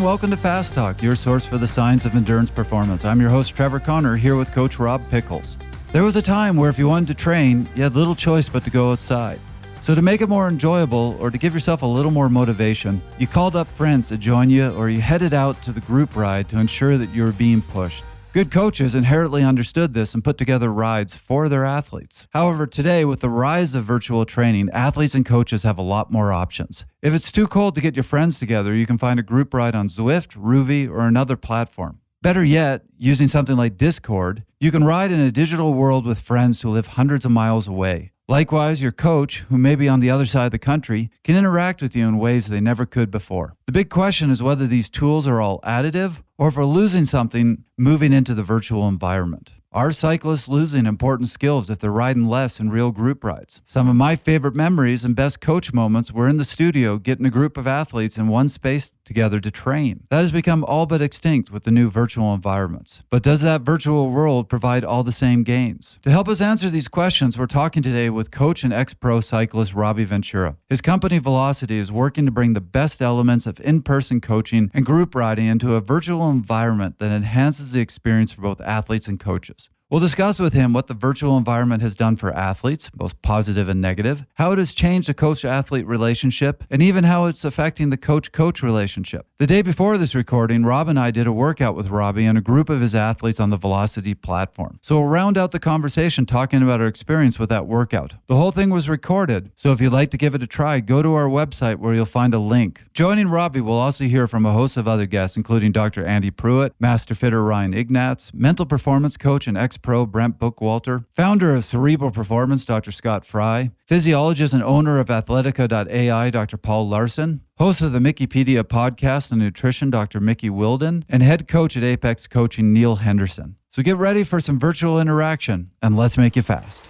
welcome to Fast Talk, your source for the science of endurance performance. I'm your host, Trevor Connor, here with Coach Rob Pickles. There was a time where if you wanted to train, you had little choice but to go outside. So to make it more enjoyable, or to give yourself a little more motivation, you called up friends to join you, or you headed out to the group ride to ensure that you were being pushed. Good coaches inherently understood this and put together rides for their athletes. However, today, with the rise of virtual training, athletes and coaches have a lot more options. If it's too cold to get your friends together, you can find a group ride on Zwift, Ruvi, or another platform. Better yet, using something like Discord, you can ride in a digital world with friends who live hundreds of miles away. Likewise, your coach, who may be on the other side of the country, can interact with you in ways they never could before. The big question is whether these tools are all additive, or if we're losing something moving into the virtual environment. Are cyclists losing important skills if they're riding less in real group rides? Some of my favorite memories and best coach moments were in the studio getting a group of athletes in one space together to train. That has become all but extinct with the new virtual environments. But does that virtual world provide all the same gains? To help us answer these questions, we're talking today with coach and ex-pro cyclist Robbie Ventura. His company Velocity is working to bring the best elements of in-person coaching and group riding into a virtual environment that enhances the experience for both athletes and coaches. We'll discuss with him what the virtual environment has done for athletes, both positive and negative, how it has changed the coach-athlete relationship, and even how it's affecting the coach-coach relationship. The day before this recording, Rob and I did a workout with Robbie and a group of his athletes on the Velocity platform. So we'll round out the conversation talking about our experience with that workout. The whole thing was recorded, so if you'd like to give it a try, go to our website where you'll find a link. Joining Robbie, we'll also hear from a host of other guests, including Dr. Andy Pruitt, master fitter Ryan Ignatz, mental performance coach and ex-pro Brent Bookwalter, founder of Cerebral Performance, Dr. Scott Fry, physiologist and owner of Athletica.ai, Dr. Paul Larson, host of the Mickeypedia podcast on nutrition, Dr. Mickey Wilden, and head coach at Apex Coaching, Neil Henderson. So get ready for some virtual interaction, and let's make you fast.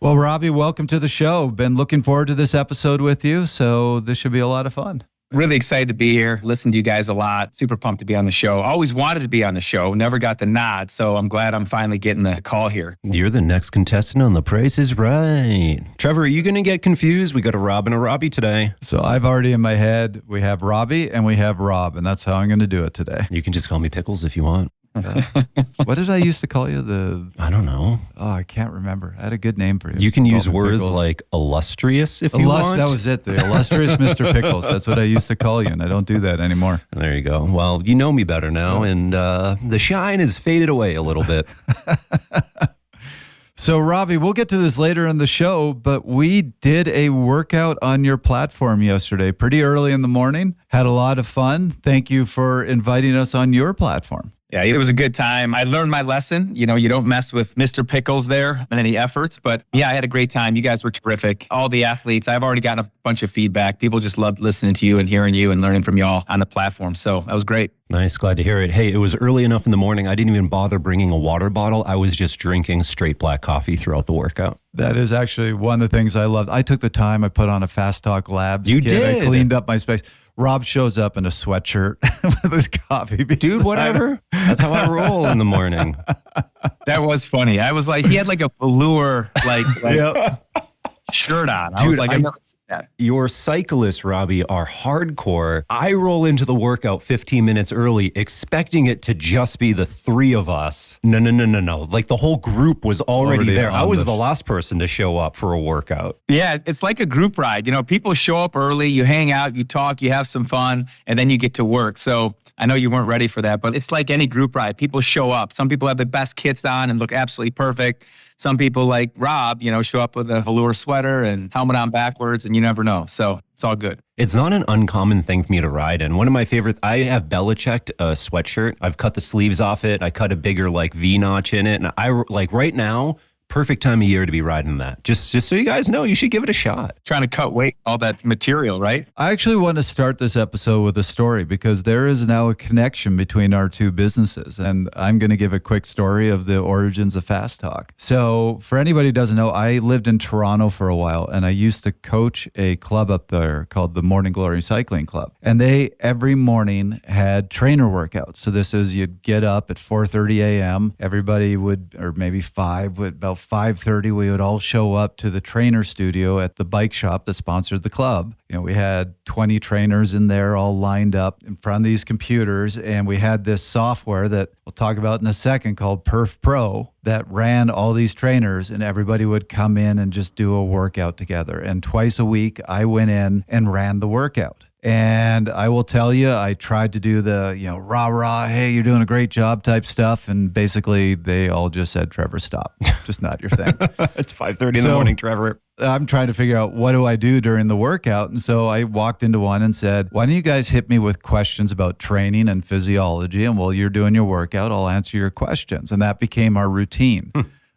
Well, Robbie, welcome to the show. Been looking forward to this episode with you, so this should be a lot of fun. Really excited to be here. Listen to you guys a lot. Super pumped to be on the show. Always wanted to be on the show. Never got the nod. So I'm glad I'm finally getting the call here. You're the next contestant on The Price is Right. Trevor, are you going to get confused? We got a Rob and a Robbie today. So I've already in my head, we have Robbie and we have Rob, and that's how I'm going to do it today. You can just call me Pickles if you want. What did I used to call you? I don't know. Oh, I can't remember. I had a good name for you. You can use words like illustrious if you want. That was it. The illustrious Mr. Pickles. That's what I used to call you, and I don't do that anymore. There you go. Well, you know me better now, and the shine has faded away a little bit. So, Robbie, we'll get to this later in the show, but we did a workout on your platform yesterday, pretty early in the morning. Had a lot of fun. Thank you for inviting us on your platform. Yeah, it was a good time. I learned my lesson. You know, you don't mess with Mr. Pickles there in any efforts. But yeah, I had a great time. You guys were terrific. All the athletes, I've already gotten a bunch of feedback. People just loved listening to you and hearing you and learning from y'all on the platform. So that was great. Nice. Glad to hear it. Hey, it was early enough in the morning. I didn't even bother bringing a water bottle. I was just drinking straight black coffee throughout the workout. That is actually one of the things I loved. I took the time. I put on a Fast Talk Labs You kit. did. I cleaned up my space. Rob shows up in a sweatshirt with his coffee. Dude, whatever. That's how I roll in the morning. That was funny. I was like, he had like a velour Yep. shirt on. I Dude, was like, I've never seen that. Your cyclists, Robbie, are hardcore. I roll into the workout 15 minutes early, expecting it to just be the three of us. No. Like the whole group was already there. I was the last person to show up for a workout. Yeah, it's like a group ride. You know, people show up early, you hang out, you talk, you have some fun, and then you get to work. So I know you weren't ready for that, but it's like any group ride. People show up. Some people have the best kits on and look absolutely perfect. Some people like Rob, you know, show up with a velour sweater and helmet on backwards, and you never know. So it's all good. It's not an uncommon thing for me to ride in. One of my favorite, I have Belichicked a sweatshirt. I've cut the sleeves off it. I cut a bigger like V-notch in it. And I like right now, perfect time of year to be riding that. Just so you guys know, you should give it a shot. Trying to cut weight, all that material, right? I actually want to start this episode with a story because there is now a connection between our two businesses. And I'm going to give a quick story of the origins of Fast Talk. So for anybody who doesn't know, I lived in Toronto for a while and I used to coach a club up there called the Morning Glory Cycling Club. And they every morning had trainer workouts. So this is, you'd get up at 4:30 a.m. Everybody would, or maybe 5, about 5:30, we would all show up to the trainer studio at the bike shop that sponsored the club. We had 20 trainers in there all lined up in front of these computers. And we had this software that we'll talk about in a second called Perf Pro that ran all these trainers, and everybody would come in and just do a workout together. And twice a week, I went in and ran the workout. And I will tell you, I tried to do the, rah, rah, hey, you're doing a great job type stuff. And basically they all just said, Trevor, stop. Just not your thing. It's 5:30 in the morning, Trevor. I'm trying to figure out what do I do during the workout. And so I walked into one and said, why don't you guys hit me with questions about training and physiology? And while you're doing your workout, I'll answer your questions. And that became our routine.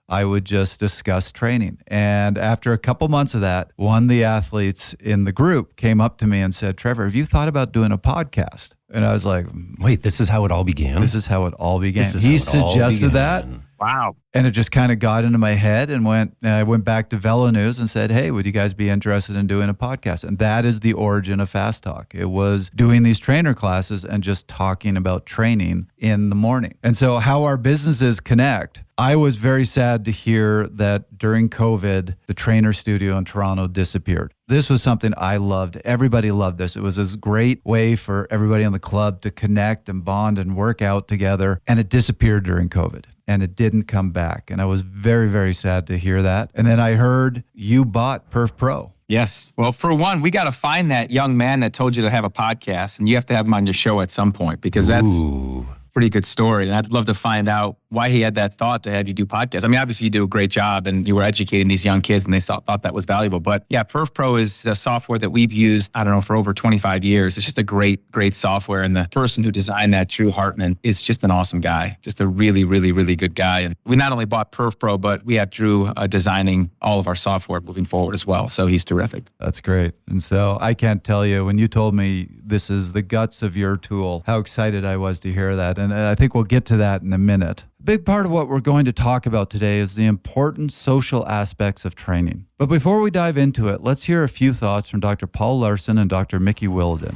I would just discuss training. And after a couple months of that, one of the athletes in the group came up to me and said, Trevor, have you thought about doing a podcast? And I was like, wait, this is how it all began? This is how it all began. He suggested that. Wow. And it just kind of got into my head, and I went back to Velo News and said, hey, would you guys be interested in doing a podcast? And that is the origin of Fast Talk. It was doing these trainer classes and just talking about training in the morning. And so how our businesses connect, I was very sad to hear that during COVID, the trainer studio in Toronto disappeared. This was something I loved. Everybody loved this. It was a great way for everybody in the club to connect and bond and work out together. And it disappeared during COVID. And it didn't come back. And I was very, very sad to hear that. And then I heard you bought Perf Pro. Yes. Well, for one, we got to find that young man that told you to have a podcast, and you have to have him on your show at some point, because that's a pretty good story. And I'd love to find out why he had that thought to have you do podcasts. I mean, obviously you do a great job and you were educating these young kids and they thought that was valuable. But yeah, Perf Pro is a software that we've used, for over 25 years. It's just a great software. And the person who designed that, Drew Hartman, is just an awesome guy. Just a really, really, really good guy. And we not only bought Perf Pro, but we have Drew designing all of our software moving forward as well. So he's terrific. That's great. And so I can't tell you, when you told me this is the guts of your tool, how excited I was to hear that. And I think we'll get to that in a minute. A big part of what we're going to talk about today is the important social aspects of training. But before we dive into it, let's hear a few thoughts from Dr. Paul Larson and Dr. Mickey Williden.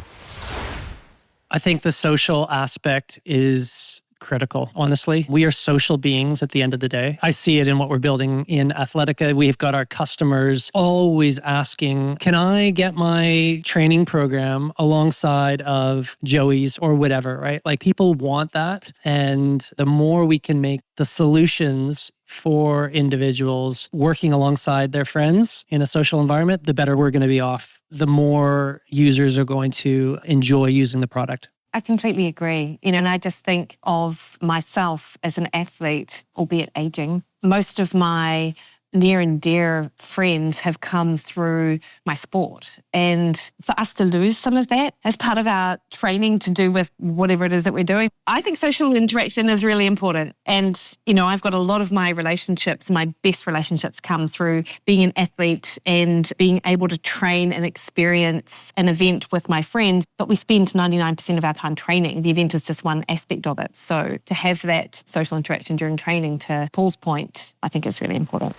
I think the social aspect is critical, honestly. We are social beings at the end of the day. I see it in what we're building in Athletica. We've got our customers always asking, can I get my training program alongside of Joey's or whatever, right? Like, people want that. And the more we can make the solutions for individuals working alongside their friends in a social environment, the better we're going to be off. The more users are going to enjoy using the product. I completely agree. And I just think of myself as an athlete, albeit aging. Most of my near and dear friends have come through my sport. And for us to lose some of that as part of our training to do with whatever it is that we're doing, I think social interaction is really important. And, I've got a lot of my relationships, my best relationships come through being an athlete and being able to train and experience an event with my friends. But we spend 99% of our time training. The event is just one aspect of it. So to have that social interaction during training, to Paul's point, I think is really important.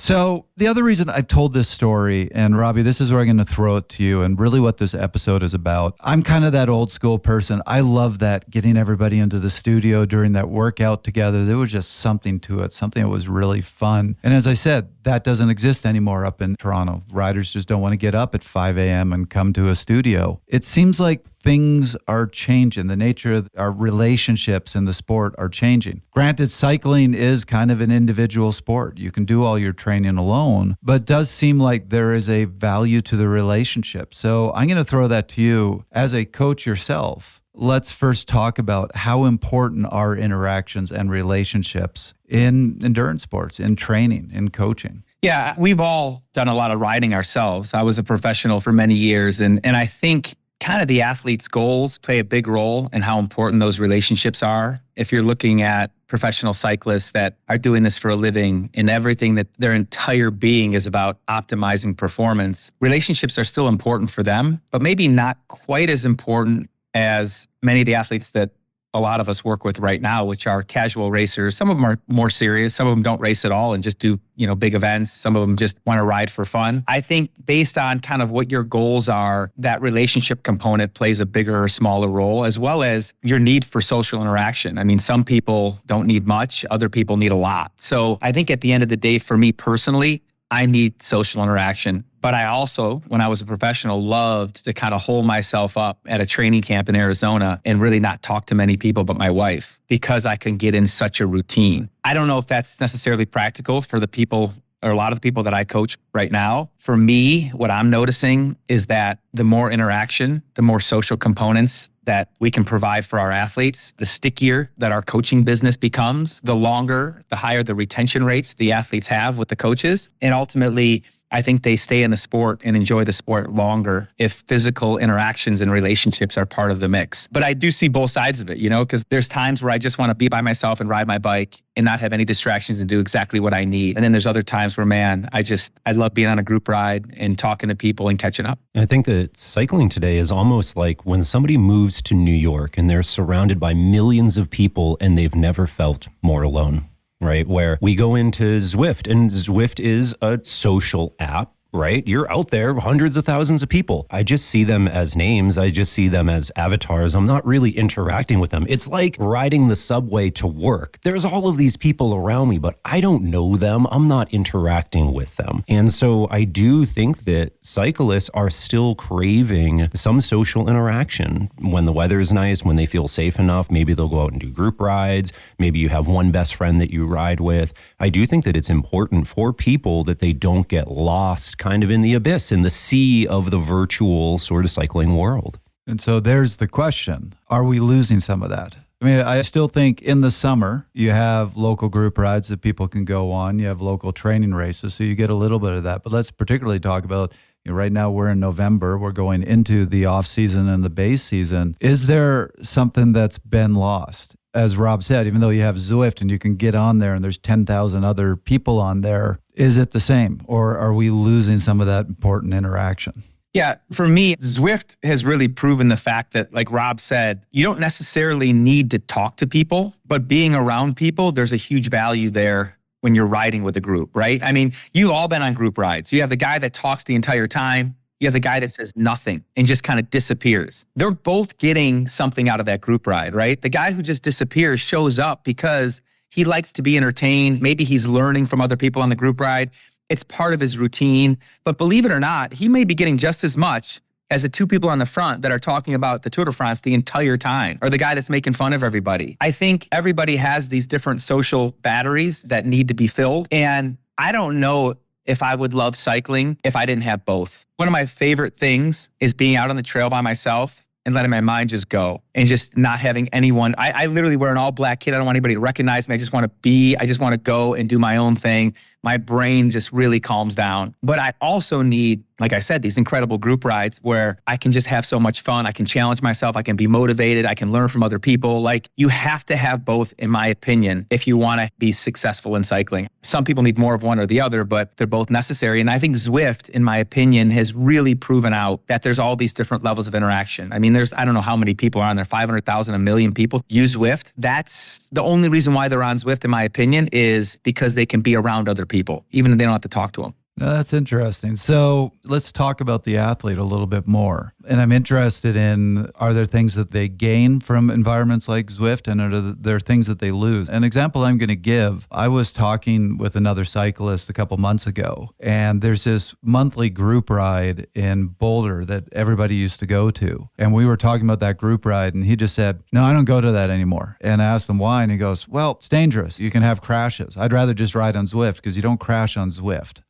So the other reason I told this story, and Robbie, this is where I'm going to throw it to you, and really what this episode is about. I'm kind of that old school person. I love that, getting everybody into the studio during that workout together. There was just something to it, something that was really fun. And as I said, that doesn't exist anymore up in Toronto. Riders just don't want to get up at 5 a.m. and come to a studio. It seems like things are changing. The nature of our relationships in the sport are changing. Granted, cycling is kind of an individual sport. You can do all your training alone, but it does seem like there is a value to the relationship. So I'm going to throw that to you as a coach yourself. Let's first talk about how important are interactions and relationships in endurance sports, in training, in coaching. Yeah, we've all done a lot of riding ourselves. I was a professional for many years, and I think kind of the athlete's goals play a big role in how important those relationships are. If you're looking at professional cyclists that are doing this for a living and everything that their entire being is about optimizing performance, relationships are still important for them, but maybe not quite as important as many of the athletes that a lot of us work with right now, which are casual racers. Some of them are more serious. Some of them don't race at all and just do, big events. Some of them just want to ride for fun. I think based on kind of what your goals are, that relationship component plays a bigger or smaller role, as well as your need for social interaction. I mean, some people don't need much, other people need a lot. So I think at the end of the day, for me personally, I need social interaction. But I also, when I was a professional, loved to kind of hold myself up at a training camp in Arizona and really not talk to many people but my wife, because I can get in such a routine. I don't know if that's necessarily practical for the people or a lot of the people that I coach right now. For me, what I'm noticing is that the more interaction, the more social components that we can provide for our athletes, the stickier that our coaching business becomes, the longer, the higher the retention rates the athletes have with the coaches. And ultimately, I think they stay in the sport and enjoy the sport longer if physical interactions and relationships are part of the mix. But I do see both sides of it, because there's times where I just want to be by myself and ride my bike and not have any distractions and do exactly what I need. And then there's other times where, man, I love being on a group ride and talking to people and catching up. I think that cycling today is almost like when somebody moves to New York and they're surrounded by millions of people and they've never felt more alone. Right, where we go into Zwift, and Zwift is a social app, right? You're out there, hundreds of thousands of people. I just see them as names. I just see them as avatars. I'm not really interacting with them. It's like riding the subway to work. There's all of these people around me, but I don't know them. I'm not interacting with them. And so I do think that cyclists are still craving some social interaction. When the weather is nice, when they feel safe enough, maybe they'll go out and do group rides. Maybe you have one best friend that you ride with. I do think that it's important for people that they don't get lost kind of in the abyss, in the sea of the virtual sort of cycling world. And so there's the question, are we losing some of that? I mean, I still think in the summer, you have local group rides that people can go on. You have local training races, so you get a little bit of that. But let's particularly talk about, right now we're in November. We're going into the off season and the base season. Is there something that's been lost? As Rob said, even though you have Zwift and you can get on there and there's 10,000 other people on there, is it the same? Or are we losing some of that important interaction? Yeah, for me, Zwift has really proven the fact that, like Rob said, you don't necessarily need to talk to people, but being around people, there's a huge value there when you're riding with a group, right? I mean, you've all been on group rides. You have the guy that talks the entire time. You have the guy that says nothing and just kind of disappears. They're both getting something out of that group ride, right? The guy who just disappears shows up because he likes to be entertained. Maybe he's learning from other people on the group ride. It's part of his routine. But believe it or not, he may be getting just as much as the two people on the front that are talking about the Tour de France the entire time, or the guy that's making fun of everybody. I think everybody has these different social batteries that need to be filled. And I don't know if I would love cycling if I didn't have both. One of my favorite things is being out on the trail by myself and letting my mind just go and just not having anyone. I literally wear an all black kit. I don't want anybody to recognize me. I just want to go and do my own thing. My brain just really calms down. But I also need, like I said, these incredible group rides where I can just have so much fun. I can challenge myself. I can be motivated. I can learn from other people. Like, you have to have both, in my opinion, if you want to be successful in cycling. Some people need more of one or the other, but they're both necessary. And I think Zwift, in my opinion, has really proven out that there's all these different levels of interaction. I mean, I don't know how many people are on there, 500,000, 1 million people use Zwift. That's the only reason why they're on Zwift, in my opinion, is because they can be around other people, even if they don't have to talk to them. No, that's interesting. So let's talk about the athlete a little bit more. And I'm interested in, are there things that they gain from environments like Zwift, and are there things that they lose? An example I'm going to give, I was talking with another cyclist a couple months ago, and there's this monthly group ride in Boulder that everybody used to go to. And we were talking about that group ride, and he just said, no, I don't go to that anymore. And I asked him why, and he goes, well, it's dangerous. You can have crashes. I'd rather just ride on Zwift because you don't crash on Zwift.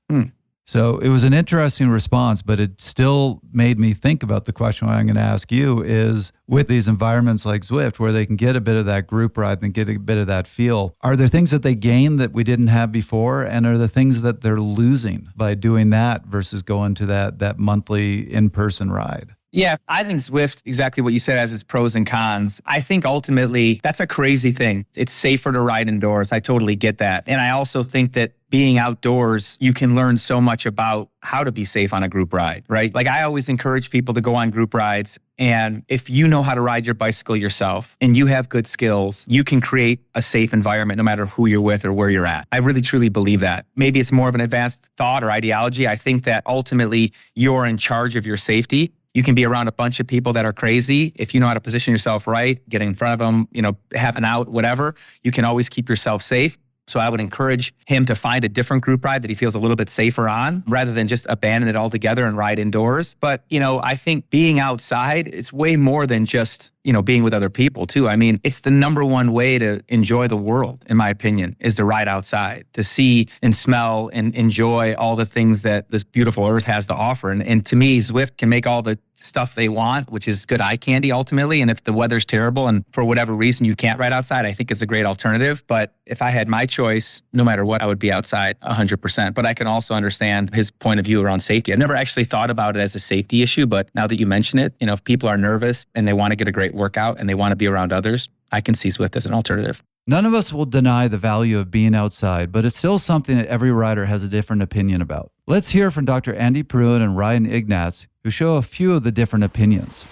So it was an interesting response, but it still made me think about the question I'm going to ask you is, with these environments like Zwift, where they can get a bit of that group ride and get a bit of that feel, are there things that they gain that we didn't have before? And are there things that they're losing by doing that versus going to that monthly in-person ride? Yeah, I think Zwift, exactly what you said, has its pros and cons. I think ultimately that's a crazy thing. It's safer to ride indoors. I totally get that. And I also think that being outdoors, you can learn so much about how to be safe on a group ride, right? Like I always encourage people to go on group rides. And if you know how to ride your bicycle yourself and you have good skills, you can create a safe environment no matter who you're with or where you're at. I really, truly believe that. Maybe it's more of an advanced thought or ideology. I think that ultimately you're in charge of your safety. You can be around a bunch of people that are crazy. If you know how to position yourself right, get in front of them, have an out, whatever, you can always keep yourself safe. So I would encourage him to find a different group ride that he feels a little bit safer on rather than just abandon it altogether and ride indoors. But, I think being outside, it's way more than just, being with other people too. I mean, it's the number one way to enjoy the world, in my opinion, is to ride outside, to see and smell and enjoy all the things that this beautiful earth has to offer. And to me, Zwift can make all the stuff they want, which is good eye candy ultimately. And if the weather's terrible and for whatever reason you can't ride outside, I think it's a great alternative. But if I had my choice, no matter what, I would be outside 100%. But I can also understand his point of view around safety. I've never actually thought about it as a safety issue, but now that you mention it, if people are nervous and they want to get a great workout and they want to be around others, I can see Zwift as an alternative. None of us will deny the value of being outside, but it's still something that every rider has a different opinion about. Let's hear from Dr. Andy Pruitt and Ryan Ignatz, who show a few of the different opinions.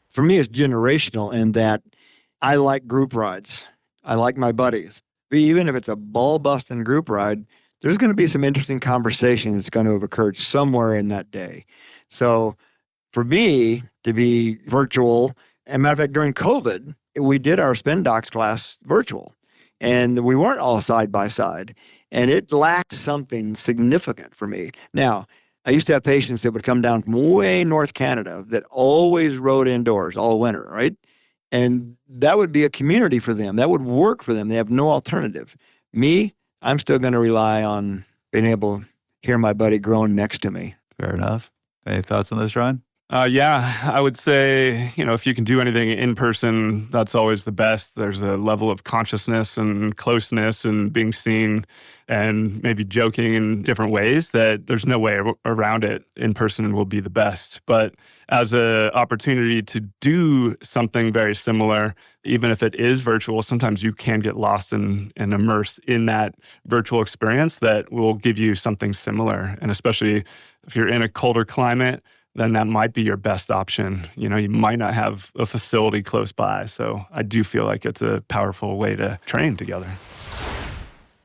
For me, it's generational in that I like group rides. I like my buddies. But even if it's a ball-busting group ride, there's going to be some interesting conversation that's going to have occurred somewhere in that day. So for me to be virtual, as a matter of fact, during COVID, we did our spin docs class virtual, and we weren't all side by side, and it lacked something significant for me. Now, I used to have patients that would come down from way North Canada that always rode indoors all winter, right? And that would be a community for them. That would work for them. They have no alternative. Me, I'm still going to rely on being able to hear my buddy groan next to me. Fair enough. Any thoughts on this, Ryan? Yeah, I would say, if you can do anything in person, that's always the best. There's a level of consciousness and closeness and being seen and maybe joking in different ways that there's no way around it. In person will be the best. But as an opportunity to do something very similar, even if it is virtual, sometimes you can get lost and immersed in that virtual experience that will give you something similar. And especially if you're in a colder climate, then that might be your best option. You might not have a facility close by. So I do feel like it's a powerful way to train together.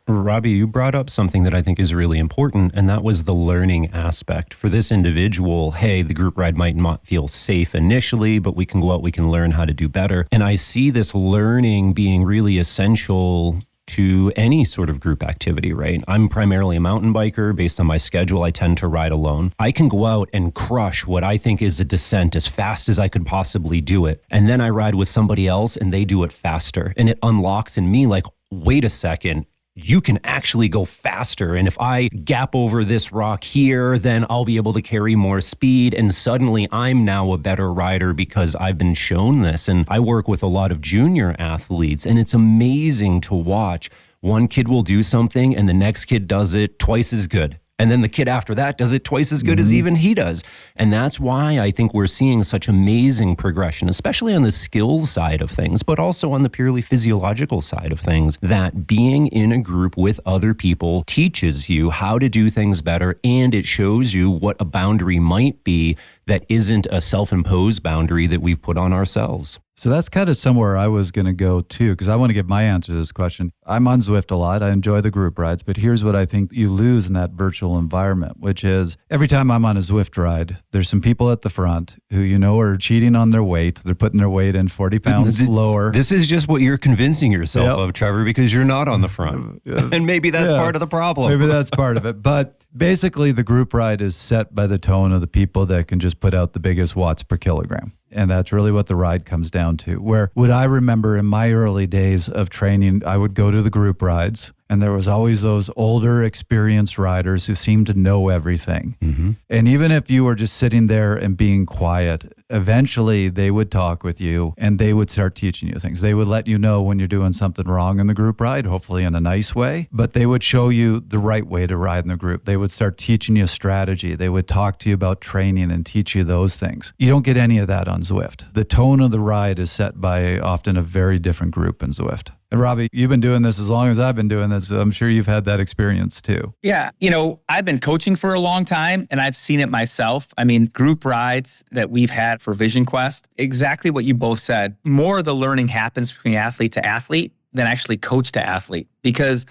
Robbie, you brought up something that I think is really important, and that was the learning aspect. For this individual, hey, the group ride might not feel safe initially, but we can go out, we can learn how to do better. And I see this learning being really essential to any sort of group activity, right? I'm primarily a mountain biker. Based on my schedule, I tend to ride alone. I can go out and crush what I think is a descent as fast as I could possibly do it. And then I ride with somebody else and they do it faster. And it unlocks in me like, wait a second, you can actually go faster. And if I gap over this rock here, then I'll be able to carry more speed. And suddenly I'm now a better rider because I've been shown this. And I work with a lot of junior athletes, and it's amazing to watch. One kid will do something and the next kid does it twice as good. And then the kid after that does it twice as good as even he does. And that's why I think we're seeing such amazing progression, especially on the skills side of things, but also on the purely physiological side of things, that being in a group with other people teaches you how to do things better, and it shows you what a boundary might be that isn't a self-imposed boundary that we've put on ourselves. So that's kind of somewhere I was going to go too, because I want to give my answer to this question. I'm on Zwift a lot. I enjoy the group rides, but here's what I think you lose in that virtual environment, which is every time I'm on a Zwift ride, there's some people at the front who are cheating on their weight. They're putting their weight in 40 pounds lower. This is just what you're convincing yourself of, Trevor, because you're not on the front. And maybe that's part of the problem. Maybe that's part of it. But basically, the group ride is set by the tone of the people that can just put out the biggest watts per kilogram. And that's really what the ride comes down to. Where would I remember in my early days of training, I would go to the group rides And there was always those older, experienced riders who seemed to know everything. Mm-hmm. And even if you were just sitting there and being quiet, eventually they would talk with you and they would start teaching you things. They would let you know when you're doing something wrong in the group ride, hopefully in a nice way, but they would show you the right way to ride in the group. They would start teaching you strategy. They would talk to you about training and teach you those things. You don't get any of that on Zwift. The tone of the ride is set by often a very different group in Zwift. And Robbie, you've been doing this as long as I've been doing this. So I'm sure you've had that experience too. Yeah. I've been coaching for a long time and I've seen it myself. I mean, group rides that we've had for Vision Quest, exactly what you both said. More of the learning happens between athlete to athlete than actually coach to athlete, because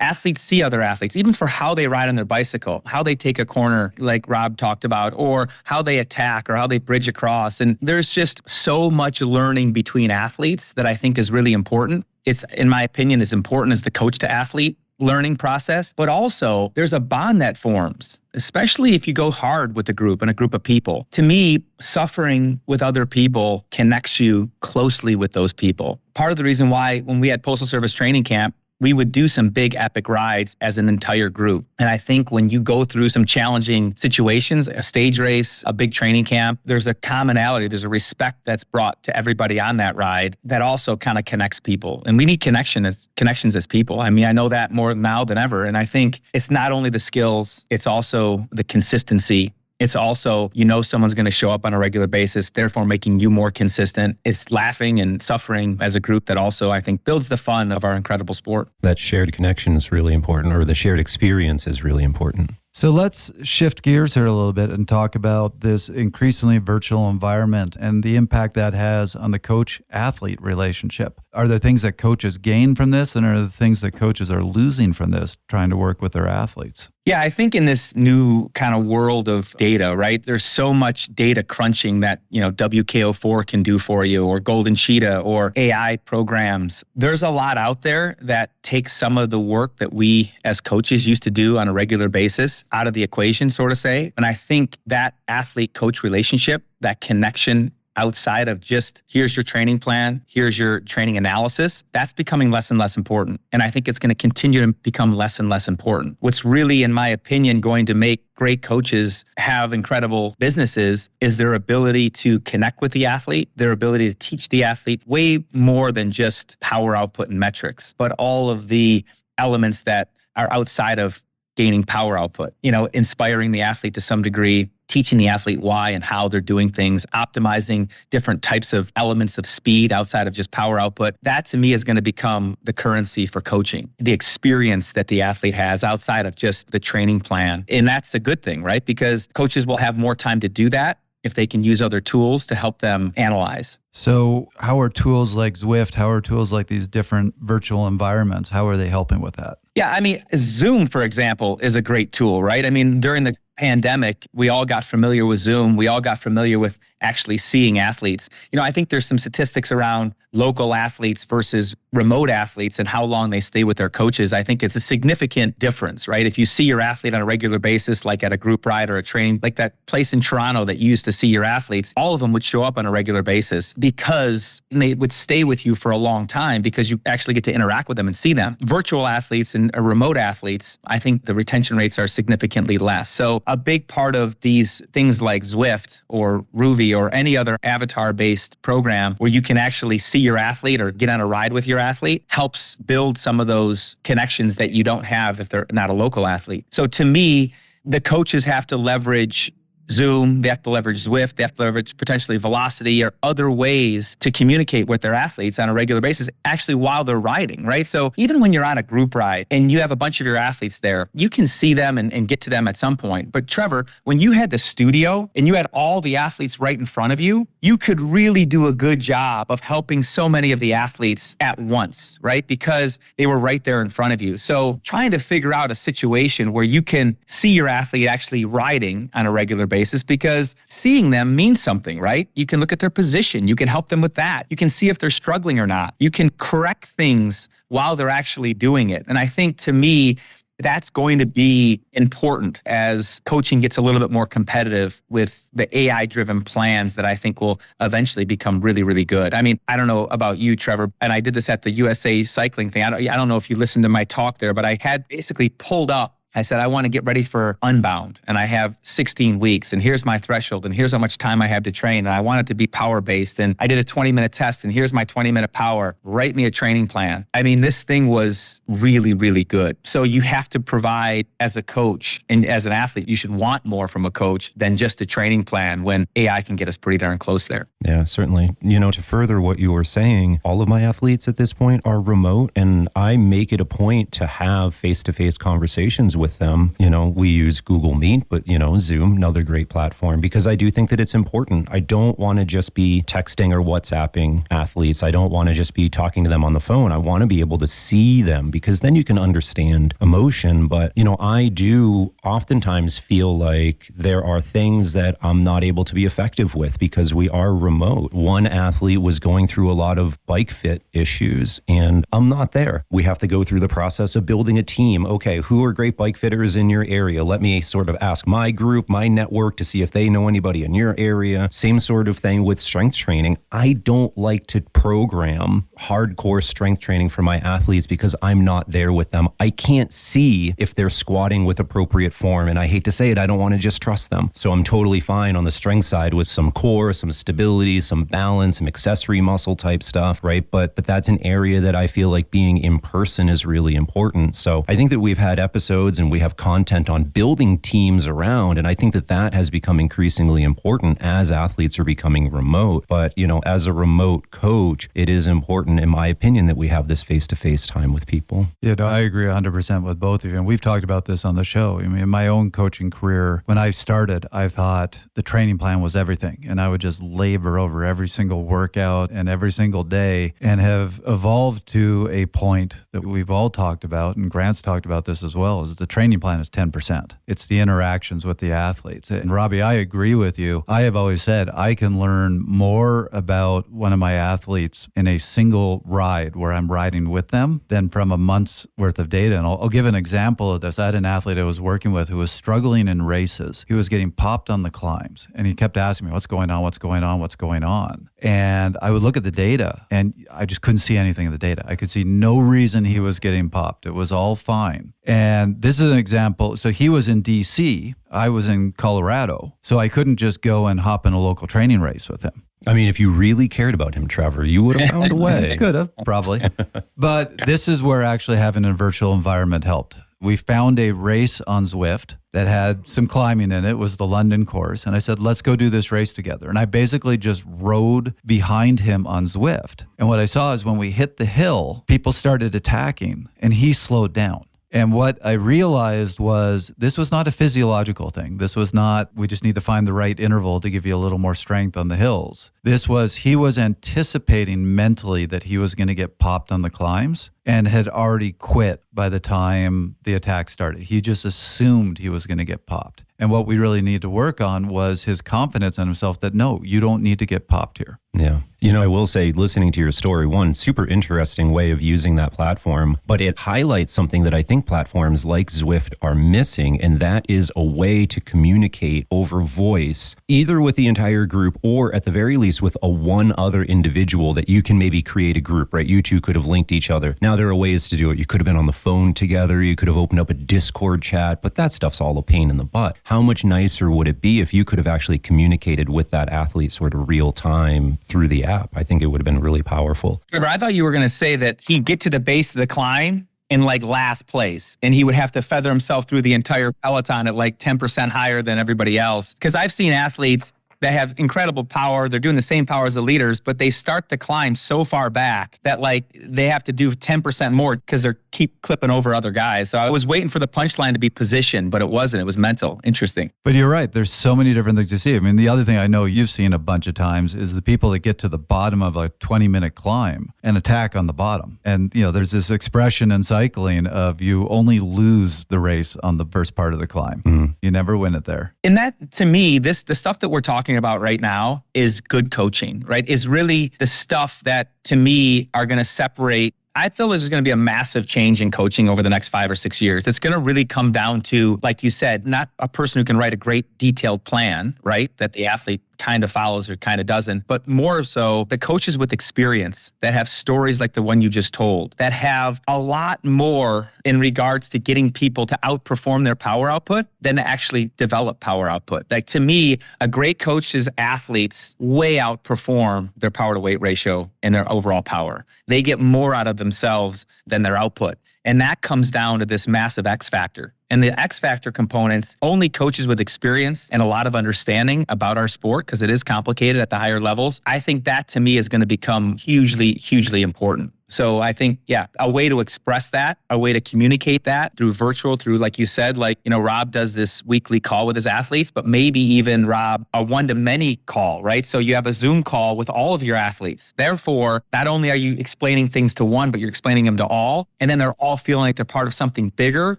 athletes see other athletes, even for how they ride on their bicycle, how they take a corner, like Rob talked about, or how they attack or how they bridge across. And there's just so much learning between athletes that I think is really important. It's, in my opinion, as important as the coach to athlete learning process, but also there's a bond that forms, especially if you go hard with a group and a group of people. To me, suffering with other people connects you closely with those people. Part of the reason why when we had Postal Service training camp, we would do some big epic rides as an entire group. And I think when you go through some challenging situations, a stage race, a big training camp, there's a commonality, there's a respect that's brought to everybody on that ride that also kind of connects people. And we need connections as people. I mean, I know that more now than ever. And I think it's not only the skills, it's also the consistency. It's also, someone's going to show up on a regular basis, therefore making you more consistent. It's laughing and suffering as a group that also, I think, builds the fun of our incredible sport. That shared connection is really important, or the shared experience is really important. So let's shift gears here a little bit and talk about this increasingly virtual environment and the impact that has on the coach-athlete relationship. Are there things that coaches gain from this, and are there things that coaches are losing from this, trying to work with their athletes? Yeah, I think in this new kind of world of data, right, there's so much data crunching that, WKO4 can do for you, or Golden Cheetah, or AI programs. There's a lot out there that takes some of the work that we as coaches used to do on a regular basis out of the equation, sort of say. And I think that athlete-coach relationship, that connection outside of just here's your training plan, here's your training analysis, that's becoming less and less important. And I think it's going to continue to become less and less important. What's really, in my opinion, going to make great coaches have incredible businesses is their ability to connect with the athlete, their ability to teach the athlete way more than just power output and metrics, but all of the elements that are outside of gaining power output, inspiring the athlete to some degree, teaching the athlete why and how they're doing things, optimizing different types of elements of speed outside of just power output. That to me is going to become the currency for coaching, the experience that the athlete has outside of just the training plan. And that's a good thing, right? Because coaches will have more time to do that if they can use other tools to help them analyze. So how are tools like Zwift, how are tools like these different virtual environments, how are they helping with that? Yeah, I mean, Zoom, for example, is a great tool, right? I mean, during the pandemic, we all got familiar with Zoom. We all got familiar with actually seeing athletes. I think there's some statistics around local athletes versus remote athletes and how long they stay with their coaches. I think it's a significant difference, right? If you see your athlete on a regular basis, like at a group ride or a training, like that place in Toronto that you used to see your athletes, all of them would show up on a regular basis because they would stay with you for a long time because you actually get to interact with them and see them. Virtual athletes and remote athletes, I think the retention rates are significantly less. So a big part of these things like Zwift or Ruby or any other avatar-based program where you can actually see your athlete or get on a ride with your athlete helps build some of those connections that you don't have if they're not a local athlete. So to me, the coaches have to leverage Zoom, they have to leverage Zwift, they have to leverage potentially Velocity or other ways to communicate with their athletes on a regular basis, actually while they're riding, right? So even when you're on a group ride and you have a bunch of your athletes there, you can see them and get to them at some point. But Trevor, when you had the studio and you had all the athletes right in front of you, you could really do a good job of helping so many of the athletes at once, right? Because they were right there in front of you. So trying to figure out a situation where you can see your athlete actually riding on a regular basis, because seeing them means something, right? You can look at their position. You can help them with that. You can see if they're struggling or not. You can correct things while they're actually doing it. And I think to me, that's going to be important as coaching gets a little bit more competitive with the AI-driven plans that I think will eventually become really, really good. I mean, I don't know about you, Trevor, and I did this at the USA cycling thing. I don't know if you listened to my talk there, but I had basically pulled up. I said, I want to get ready for Unbound, and I have 16 weeks, and here's my threshold, and here's how much time I have to train, and I want it to be power-based, and I did a 20-minute test, and here's my 20-minute power. Write me a training plan. I mean, this thing was really, really good. So you have to provide, as a coach and as an athlete, you should want more from a coach than just a training plan when AI can get us pretty darn close there. Yeah, certainly. To further what you were saying, all of my athletes at this point are remote, and I make it a point to have face-to-face conversations with them. We use Google Meet, but Zoom, another great platform, because I do think that it's important. I don't want to just be texting or WhatsApping athletes. I don't want to just be talking to them on the phone. I want to be able to see them, because then you can understand emotion. But, I do oftentimes feel like there are things that I'm not able to be effective with because we are remote. One athlete was going through a lot of bike fit issues, and I'm not there. We have to go through the process of building a team. Okay, who are great bike fitters in your area? Let me sort of ask my group, my network, to see if they know anybody in your area. Same sort of thing with strength training. I don't like to program hardcore strength training for my athletes because I'm not there with them. I can't see if they're squatting with appropriate form, and I hate to say it, I don't want to just trust them. So I'm totally fine on the strength side with some core, some stability, some balance, some accessory muscle type stuff, right? But that's an area that I feel like being in person is really important. So I think that we've had episodes and we have content on building teams around, and I think that has become increasingly important as athletes are becoming remote. But, as a remote coach, it is important, in my opinion, that we have this face-to-face time with people. Yeah, no, I agree 100% with both of you. And we've talked about this on the show. I mean, in my own coaching career, when I started, I thought the training plan was everything. And I would just labor over every single workout and every single day, and have evolved to a point that we've all talked about, and Grant's talked about this as well, is the training plan is 10%. It's the interactions with the athletes. And Robbie, I agree with you. I have always said I can learn more about one of my athletes in a single ride where I'm riding with them than from a month's worth of data. And I'll give an example of this. I had an athlete I was working with who was struggling in races. He was getting popped on the climbs, and he kept asking me, what's going on? What's going on? What's going on? And I would look at the data, and I just couldn't see anything in the data. I could see no reason he was getting popped. It was all fine. And this is an example. So he was in DC. I was in Colorado. So I couldn't just go and hop in a local training race with him. I mean, if you really cared about him, Trevor, you would have found a way. Could have, probably. But this is where actually having a virtual environment helped. We found a race on Zwift that had some climbing in it. It was the London course. And I said, let's go do this race together. And I basically just rode behind him on Zwift. And what I saw is when we hit the hill, people started attacking, and he slowed down. And what I realized was this was not a physiological thing. This was not, we just need to find the right interval to give you a little more strength on the hills. This was, he was anticipating mentally that he was going to get popped on the climbs and had already quit by the time the attack started. He just assumed he was going to get popped. And what we really need to work on was his confidence in himself that, no, you don't need to get popped here. Yeah. I will say, listening to your story, one super interesting way of using that platform, but it highlights something that I think platforms like Zwift are missing, and that is a way to communicate over voice, either with the entire group or at the very least with a one other individual that you can maybe create a group, right? You two could have linked each other. Now there are ways to do it. You could have been on the phone together. You could have opened up a Discord chat, but that stuff's all a pain in the butt. How much nicer would it be if you could have actually communicated with that athlete sort of real time through the app? I think it would have been really powerful. Trevor, I thought you were going to say that he'd get to the base of the climb in like last place, and he would have to feather himself through the entire peloton at like 10% higher than everybody else. Because I've seen athletes that have incredible power. They're doing the same power as the leaders, but they start the climb so far back that like they have to do 10% more because they're keep clipping over other guys. So I was waiting for the punchline to be positioned, but it wasn't. It was mental. Interesting. But you're right. There's so many different things to see. I mean, the other thing I know you've seen a bunch of times is the people that get to the bottom of a 20-minute climb and attack on the bottom. And, there's this expression in cycling of you only lose the race on the first part of the climb. Mm-hmm. You never win it there. And that, to me, the stuff that we're talking about right now is good coaching, right? Is really the stuff that, to me, are going to separate I feel there's going to be a massive change in coaching over the next 5 or 6 years. It's going to really come down to, like you said, not a person who can write a great detailed plan, right? That the athlete kind of follows or kind of doesn't, but more so the coaches with experience that have stories like the one you just told, that have a lot more in regards to getting people to outperform their power output than to actually develop power output. Like to me, a great coach's athletes way outperform their power to weight ratio and their overall power. They get more out of themselves than their output. And that comes down to this massive X factor. And the X factor components, only coaches with experience and a lot of understanding about our sport, because it is complicated at the higher levels, I think that to me is going to become hugely, hugely important. So I think, yeah, a way to express that, a way to communicate that through virtual, through, like you said, like, Rob does this weekly call with his athletes, but maybe even, Rob, a one-to-many call, right? So you have a Zoom call with all of your athletes. Therefore, not only are you explaining things to one, but you're explaining them to all. And then they're all feeling like they're part of something bigger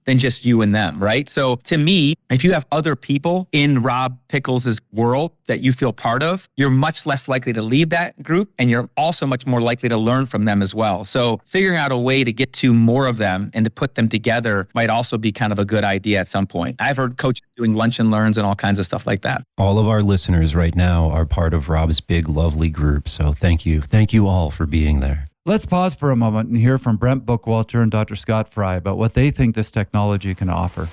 than just you and them, right? So to me, if you have other people in Rob Pickles' world that you feel part of, you're much less likely to leave that group, and you're also much more likely to learn from them as well. So figuring out a way to get to more of them and to put them together might also be kind of a good idea at some point. I've heard coaches doing lunch and learns and all kinds of stuff like that. All of our listeners right now are part of Rob's big, lovely group. So thank you. Thank you all for being there. Let's pause for a moment and hear from Brent Bookwalter and Dr. Scott Fry about what they think this technology can offer.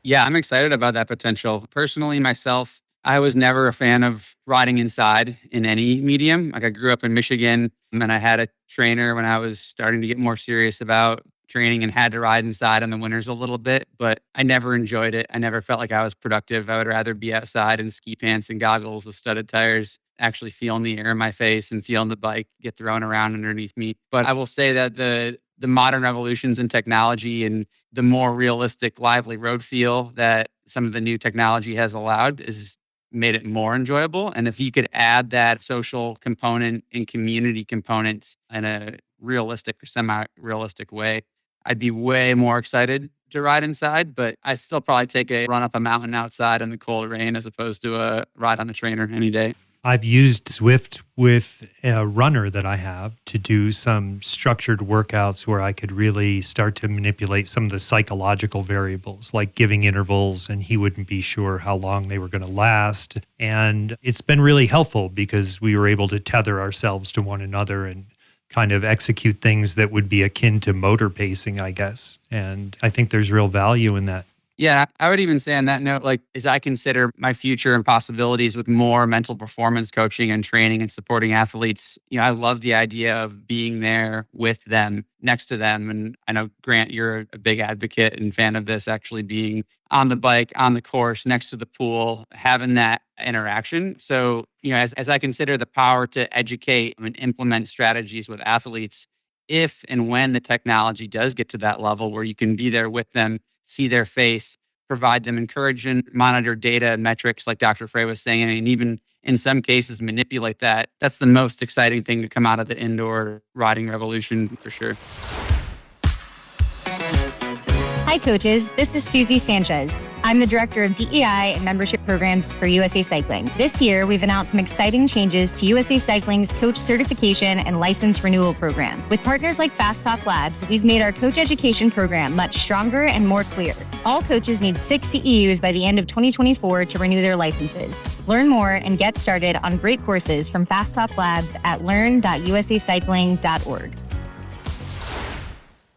Yeah, I'm excited about that potential. Personally, myself, I was never a fan of riding inside in any medium. Like I grew up in Michigan and I had a trainer when I was starting to get more serious about training and had to ride inside in the winters a little bit, but I never enjoyed it. I never felt like I was productive. I would rather be outside in ski pants and goggles with studded tires, actually feeling the air in my face and feeling the bike get thrown around underneath me. But I will say that the modern revolutions in technology and the more realistic, lively road feel that some of the new technology has allowed is made it more enjoyable. And if you could add that social component and community components in a realistic or semi-realistic way, I'd be way more excited to ride inside, but I'd still probably take a run up a mountain outside in the cold rain as opposed to a ride on the trainer any day. I've used Zwift with a runner that I have to do some structured workouts where I could really start to manipulate some of the psychological variables, like giving intervals, and he wouldn't be sure how long they were going to last. And it's been really helpful because we were able to tether ourselves to one another and kind of execute things that would be akin to motor pacing, I guess. And I think there's real value in that. Yeah, I would even say on that note, like as I consider my future and possibilities with more mental performance coaching and training and supporting athletes, I love the idea of being there with them, next to them. And I know, Grant, you're a big advocate and fan of this, actually being on the bike, on the course, next to the pool, having that interaction. So, as I consider the power to educate and implement strategies with athletes, if and when the technology does get to that level where you can be there with them, see their face, provide them encouragement, monitor data and metrics like Dr. Frey was saying, and even in some cases manipulate that. That's the most exciting thing to come out of the indoor riding revolution for sure. Hi, coaches. This is Susie Sanchez. I'm the Director of DEI and Membership Programs for USA Cycling. This year, we've announced some exciting changes to USA Cycling's coach certification and license renewal program. With partners like Fast Talk Labs, we've made our coach education program much stronger and more clear. All coaches need 6 CEUs by the end of 2024 to renew their licenses. Learn more and get started on great courses from Fast Talk Labs at learn.usacycling.org.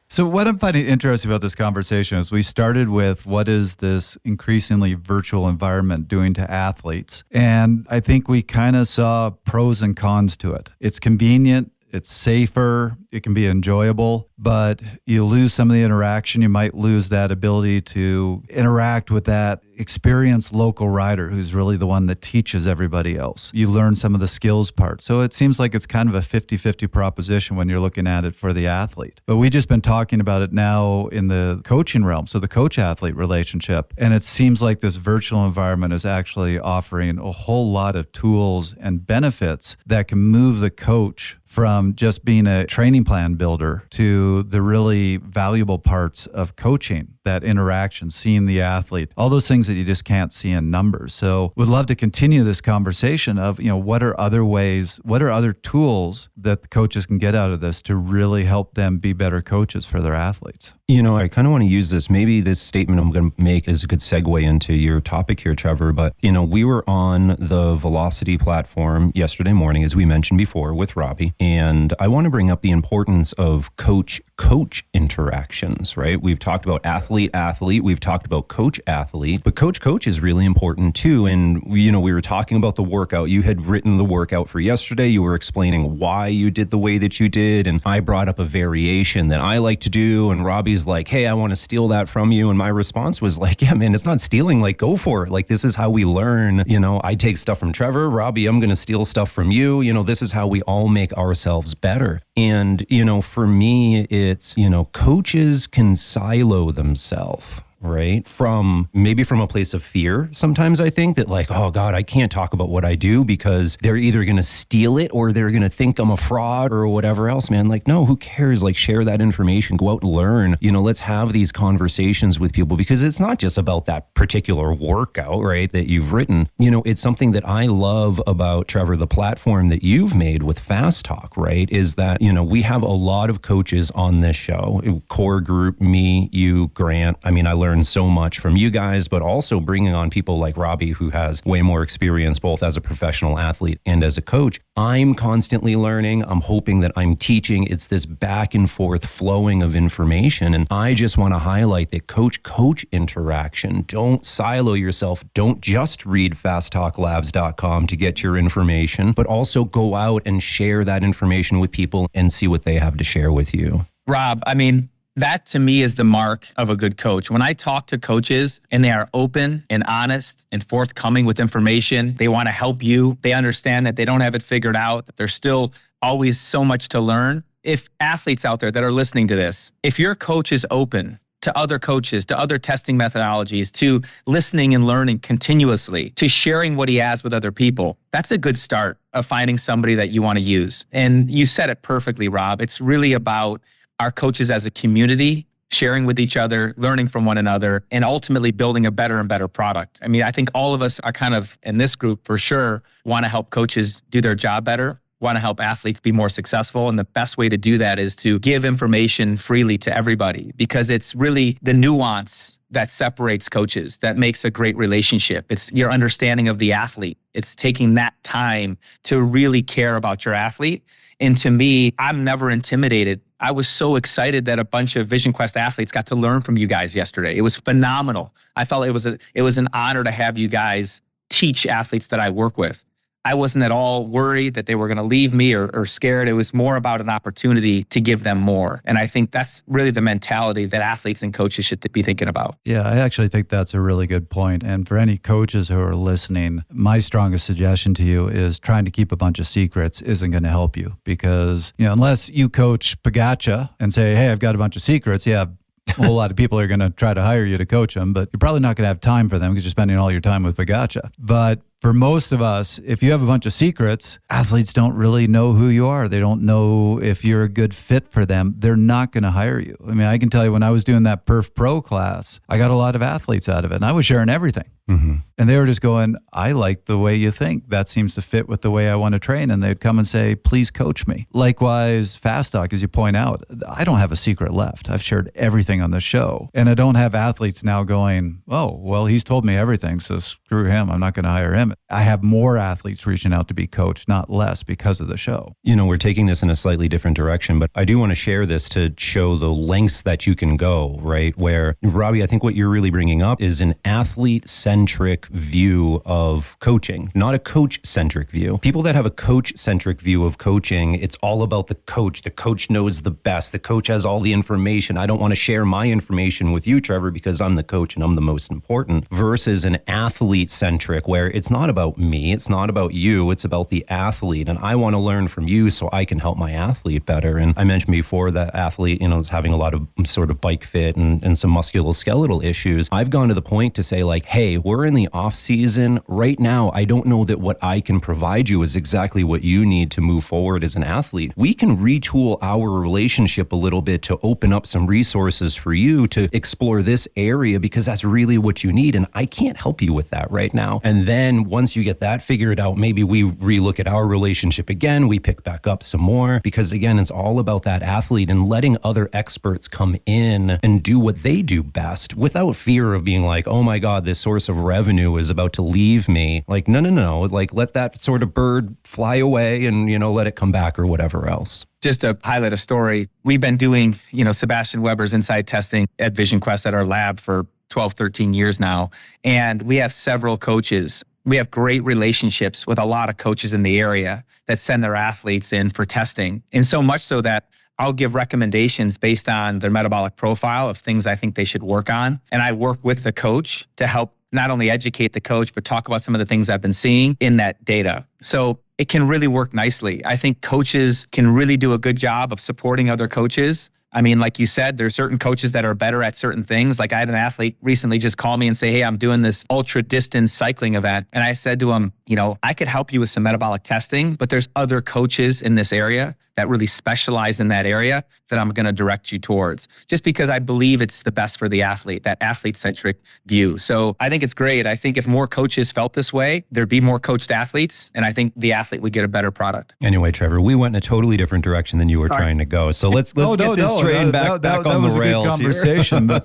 So what I'm finding interesting about this conversation is we started with what is this increasingly virtual environment doing to athletes? And I think we kind of saw pros and cons to it. It's convenient, it's safer, it can be enjoyable, but you lose some of the interaction. You might lose that ability to interact with that experienced local rider who's really the one that teaches everybody else. You learn some of the skills part. So it seems like it's kind of a 50-50 proposition when you're looking at it for the athlete. But we've just been talking about it now in the coaching realm, so the coach-athlete relationship. And it seems like this virtual environment is actually offering a whole lot of tools and benefits that can move the coach from just being a training plan builder to the really valuable parts of coaching. that interaction, seeing the athlete, all those things that you just can't see in numbers. So would love to continue this conversation of, what are other ways, what are other tools that the coaches can get out of this to really help them be better coaches for their athletes? I kind of want to use this. Maybe this statement I'm going to make is a good segue into your topic here, Trevor. But, we were on the Velocity platform yesterday morning, as we mentioned before, with Robbie. And I want to bring up the importance of coach-coach interactions, right? We've talked about athlete-athlete. We've talked about coach-athlete. But coach-coach is really important too. And, we were talking about the workout. You had written the workout for yesterday. You were explaining why you did the way that you did. And I brought up a variation that I like to do. And Robbie's like, hey, I want to steal that from you. And my response was like, yeah, man, it's not stealing. Like, go for it. Like, this is how we learn. I take stuff from Trevor. Robbie, I'm going to steal stuff from you. This is how we all make ourselves better. And, for me, it's, coaches can silo themselves. Right? From a place of fear. Sometimes I think that like, oh God, I can't talk about what I do because they're either going to steal it or they're going to think I'm a fraud or whatever else, man. Like, no, who cares? Like, share that information, go out and learn, let's have these conversations with people because it's not just about that particular workout, right? That you've written, it's something that I love about Trevor, the platform that you've made with Fast Talk, right? Is that, we have a lot of coaches on this show, core group, me, you, Grant. I mean, I learned so much from you guys, but also bringing on people like Robbie, who has way more experience, both as a professional athlete and as a coach. I'm constantly learning. I'm hoping that I'm teaching. It's this back and forth flowing of information. And I just want to highlight that coach-coach interaction. Don't silo yourself. Don't just read fasttalklabs.com to get your information, but also go out and share that information with people and see what they have to share with you. Rob, that to me is the mark of a good coach. When I talk to coaches and they are open and honest and forthcoming with information, they want to help you. They understand that they don't have it figured out, that there's still always so much to learn. If athletes out there that are listening to this, if your coach is open to other coaches, to other testing methodologies, to listening and learning continuously, to sharing what he has with other people, that's a good start of finding somebody that you want to use. And you said it perfectly, Rob. It's really about our coaches as a community, sharing with each other, learning from one another, and ultimately building a better and better product. I think all of us are kind of in this group for sure, want to help coaches do their job better, want to help athletes be more successful. And the best way to do that is to give information freely to everybody, because it's really the nuance that separates coaches that makes a great relationship. It's your understanding of the athlete. It's taking that time to really care about your athlete. And to me, I'm never intimidated. I was so excited that a bunch of Vision Quest athletes got to learn from you guys yesterday. It was phenomenal. I felt it was an honor to have you guys teach athletes that I work with. I wasn't at all worried that they were going to leave me or scared. It was more about an opportunity to give them more. And I think that's really the mentality that athletes and coaches should be thinking about. Yeah, I actually think that's a really good point. And for any coaches who are listening, my strongest suggestion to you is trying to keep a bunch of secrets isn't going to help you, because, unless you coach Pogacar and say, hey, I've got a bunch of secrets. Yeah. A whole lot of people are going to try to hire you to coach them, but you're probably not going to have time for them because you're spending all your time with Pogacar. But for most of us, if you have a bunch of secrets, athletes don't really know who you are. They don't know if you're a good fit for them. They're not going to hire you. I can tell you, when I was doing that Perf Pro class, I got a lot of athletes out of it, and I was sharing everything. Mm-hmm. And they were just going, I like the way you think. That seems to fit with the way I want to train. And they'd come and say, please coach me. Likewise, Fast Talk, as you point out, I don't have a secret left. I've shared everything on the show. And I don't have athletes now going, oh, well, he's told me everything, so screw him. I'm not going to hire him. I have more athletes reaching out to be coached, not less, because of the show. We're taking this in a slightly different direction, but I do want to share this to show the lengths that you can go, right? Where, Robbie, I think what you're really bringing up is an athlete-centric view of coaching, not a coach-centric view. People that have a coach-centric view of coaching, it's all about the coach. The coach knows the best. The coach has all the information. I don't want to share my information with you, Trevor, because I'm the coach and I'm the most important. Versus an athlete-centric, where it's not about me, it's not about you, it's about the athlete. And I want to learn from you so I can help my athlete better. And I mentioned before that athlete, is having a lot of sort of bike fit and some musculoskeletal issues. I've gone to the point to say, like, hey, we're in the off season, right now, I don't know that what I can provide you is exactly what you need to move forward as an athlete. We can retool our relationship a little bit to open up some resources for you to explore this area because that's really what you need. And I can't help you with that right now. And then once you get that figured out, maybe we relook at our relationship again. We pick back up some more because again, it's all about that athlete and letting other experts come in and do what they do best without fear of being like, oh my God, this source of revenue is about to leave me. Like, no. Like, let that sort of bird fly away and, let it come back or whatever else. Just to highlight a story, we've been doing, Sebastian Weber's inside testing at Vision Quest at our lab for 12, 13 years now. And we have several coaches. We have great relationships with a lot of coaches in the area that send their athletes in for testing. And so much so that I'll give recommendations based on their metabolic profile of things I think they should work on. And I work with the coach to help not only educate the coach, but talk about some of the things I've been seeing in that data. So it can really work nicely. I think coaches can really do a good job of supporting other coaches. I mean, like you said, there's certain coaches that are better at certain things. Like I had an athlete recently just call me and say, hey, I'm doing this ultra distance cycling event. And I said to him, I could help you with some metabolic testing, but there's other coaches in this area that really specialize in that area that I'm going to direct you towards, just because I believe it's the best for the athlete, that athlete-centric view. So I think it's great. I think if more coaches felt this way, there'd be more coached athletes, and I think the athlete would get a better product. Anyway, Trevor, we went in a totally different direction than you were trying to go. So let's get this train back on the rails. That was a good conversation.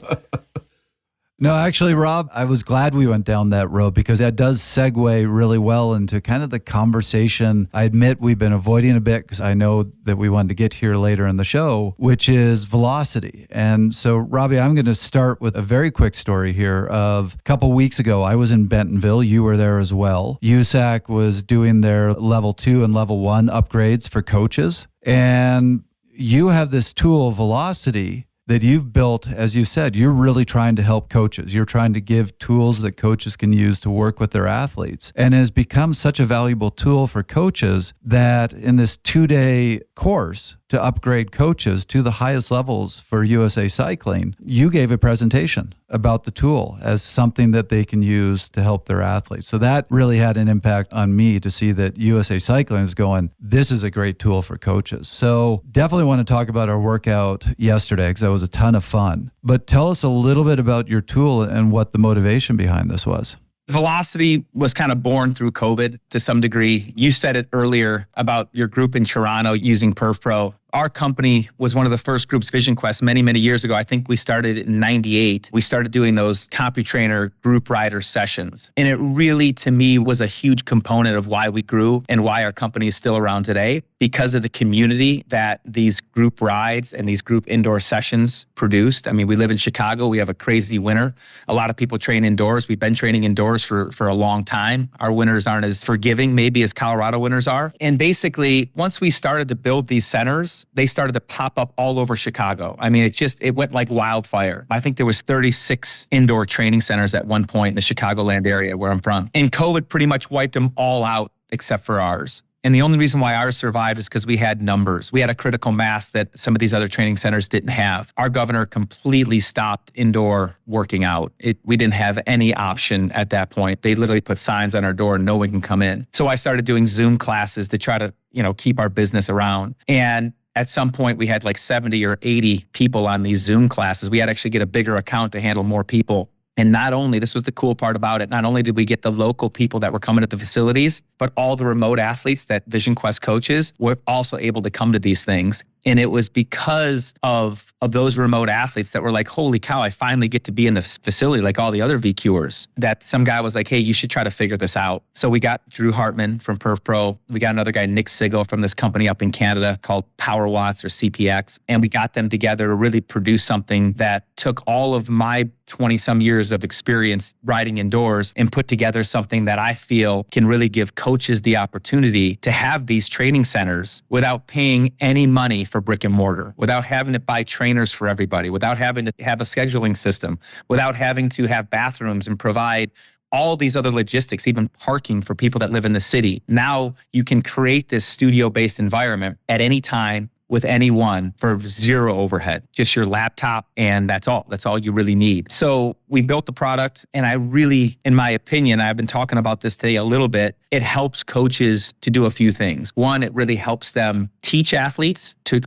No, actually, Rob, I was glad we went down that road because that does segue really well into kind of the conversation I admit we've been avoiding a bit because I know that we wanted to get here later in the show, which is velocity. And so, Robbie, I'm going to start with a very quick story here of a couple weeks ago, I was in Bentonville. You were there as well. USAC was doing their level 2 and level 1 upgrades for coaches. And you have this tool, Velocity, that you've built, as you said, you're really trying to help coaches. You're trying to give tools that coaches can use to work with their athletes. And it has become such a valuable tool for coaches that in this 2-day course to upgrade coaches to the highest levels for USA Cycling, you gave a presentation about the tool as something that they can use to help their athletes. So that really had an impact on me to see that USA Cycling is going, this is a great tool for coaches. So definitely want to talk about our workout yesterday because that was a ton of fun. But tell us a little bit about your tool and what the motivation behind this was. Velocity was kind of born through COVID to some degree. You said it earlier about your group in Toronto using PerfPro. Our company was one of the first groups, Vision Quest, many, many years ago. I think we started in 98. We started doing those CompuTrainer group rider sessions. And it really, to me, was a huge component of why we grew and why our company is still around today, because of the community that these group rides and these group indoor sessions produced. I mean, we live in Chicago. We have a crazy winter. A lot of people train indoors. We've been training indoors for a long time. Our winters aren't as forgiving maybe as Colorado winters are. And basically, once we started to build these centers, they started to pop up all over Chicago. I mean, it went like wildfire. I think there was 36 indoor training centers at one point in the Chicagoland area where I'm from. And COVID pretty much wiped them all out except for ours. And the only reason why ours survived is because we had numbers. We had a critical mass that some of these other training centers didn't have. Our governor completely stopped indoor working out. We didn't have any option at that point. They literally put signs on our door, no one can come in. So I started doing Zoom classes to try to, keep our business around. And at some point, we had like 70 or 80 people on these Zoom classes. We had to actually get a bigger account to handle more people. And not only, this was the cool part about it, not only did we get the local people that were coming to the facilities, but all the remote athletes that Vision Quest coaches were also able to come to these things. And it was because of those remote athletes that were like, holy cow, I finally get to be in the facility like all the other VQers, that some guy was like, hey, you should try to figure this out. So we got Drew Hartman from PerfPro. We got another guy, Nick Sigel, from this company up in Canada called Power Watts or CPX. And we got them together to really produce something that took all of my 20 some years of experience riding indoors and put together something that I feel can really give coaches the opportunity to have these training centers without paying any money for brick and mortar, without having to buy trainers for everybody, without having to have a scheduling system, without having to have bathrooms and provide all these other logistics, even parking for people that live in the city. Now you can create this studio-based environment at any time, with anyone for zero overhead, just your laptop. And that's all you really need. So we built the product, and I really, in my opinion, I've been talking about this today a little bit. It helps coaches to do a few things. One, it really helps them teach athletes to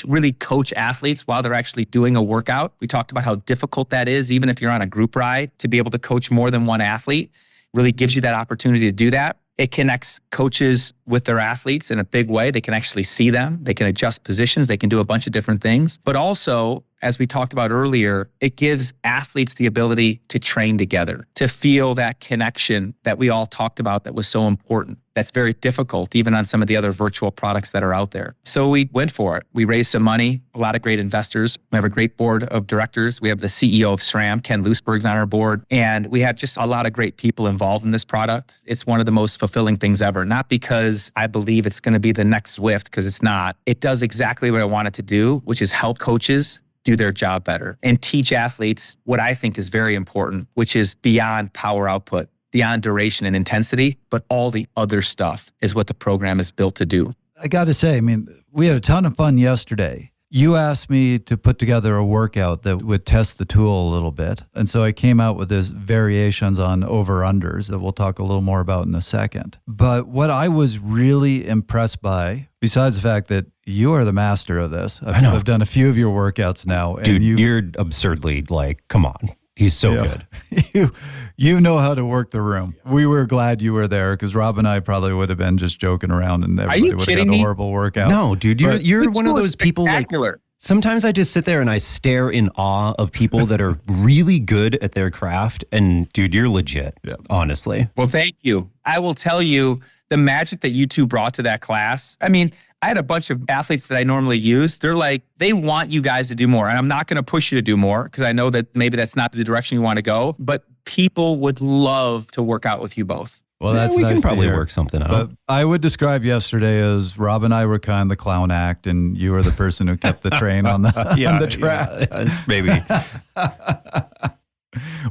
really coach athletes while they're actually doing a workout. We talked about how difficult that is, even if you're on a group ride, to be able to coach more than one athlete. Really gives you that opportunity to do that. It connects coaches with their athletes in a big way. They can actually see them. They can adjust positions. They can do a bunch of different things. But also, as we talked about earlier, it gives athletes the ability to train together, to feel that connection that we all talked about that was so important. That's very difficult, even on some of the other virtual products that are out there. So we went for it. We raised some money, a lot of great investors. We have a great board of directors. We have the CEO of SRAM, Ken Loosberg's on our board. And we have just a lot of great people involved in this product. It's one of the most fulfilling things ever, not because I believe it's going to be the next Zwift, because it's not. It does exactly what I want it to do, which is help coaches do their job better and teach athletes what I think is very important, which is beyond power output, beyond duration and intensity, but all the other stuff is what the program is built to do. I got to say, I mean, we had a ton of fun yesterday. You asked me to put together a workout that would test the tool a little bit. And so I came out with this variations on over-unders that we'll talk a little more about in a second. But what I was really impressed by, besides the fact that you are the master of this, I've done a few of your workouts now. Dude, and you're absurdly come on. He's so good. You know how to work the room. We were glad you were there because Rob and I probably would have been just joking around and everybody would have got a horrible workout. No, dude, you're one of those people sometimes I just sit there and I stare in awe of people that are really good at their craft. And dude, you're legit, honestly. Well, thank you. I will tell you the magic that you two brought to that class. I mean, I had a bunch of athletes that I normally use. They're like, they want you guys to do more. And I'm not going to push you to do more because I know that maybe that's not the direction you want to go. But people would love to work out with you both. Well, that's we nice can probably to hear. work something out. But I would describe yesterday as Rob and I were kind of the clown act, and you were the person who kept the train on the on the track. It's maybe.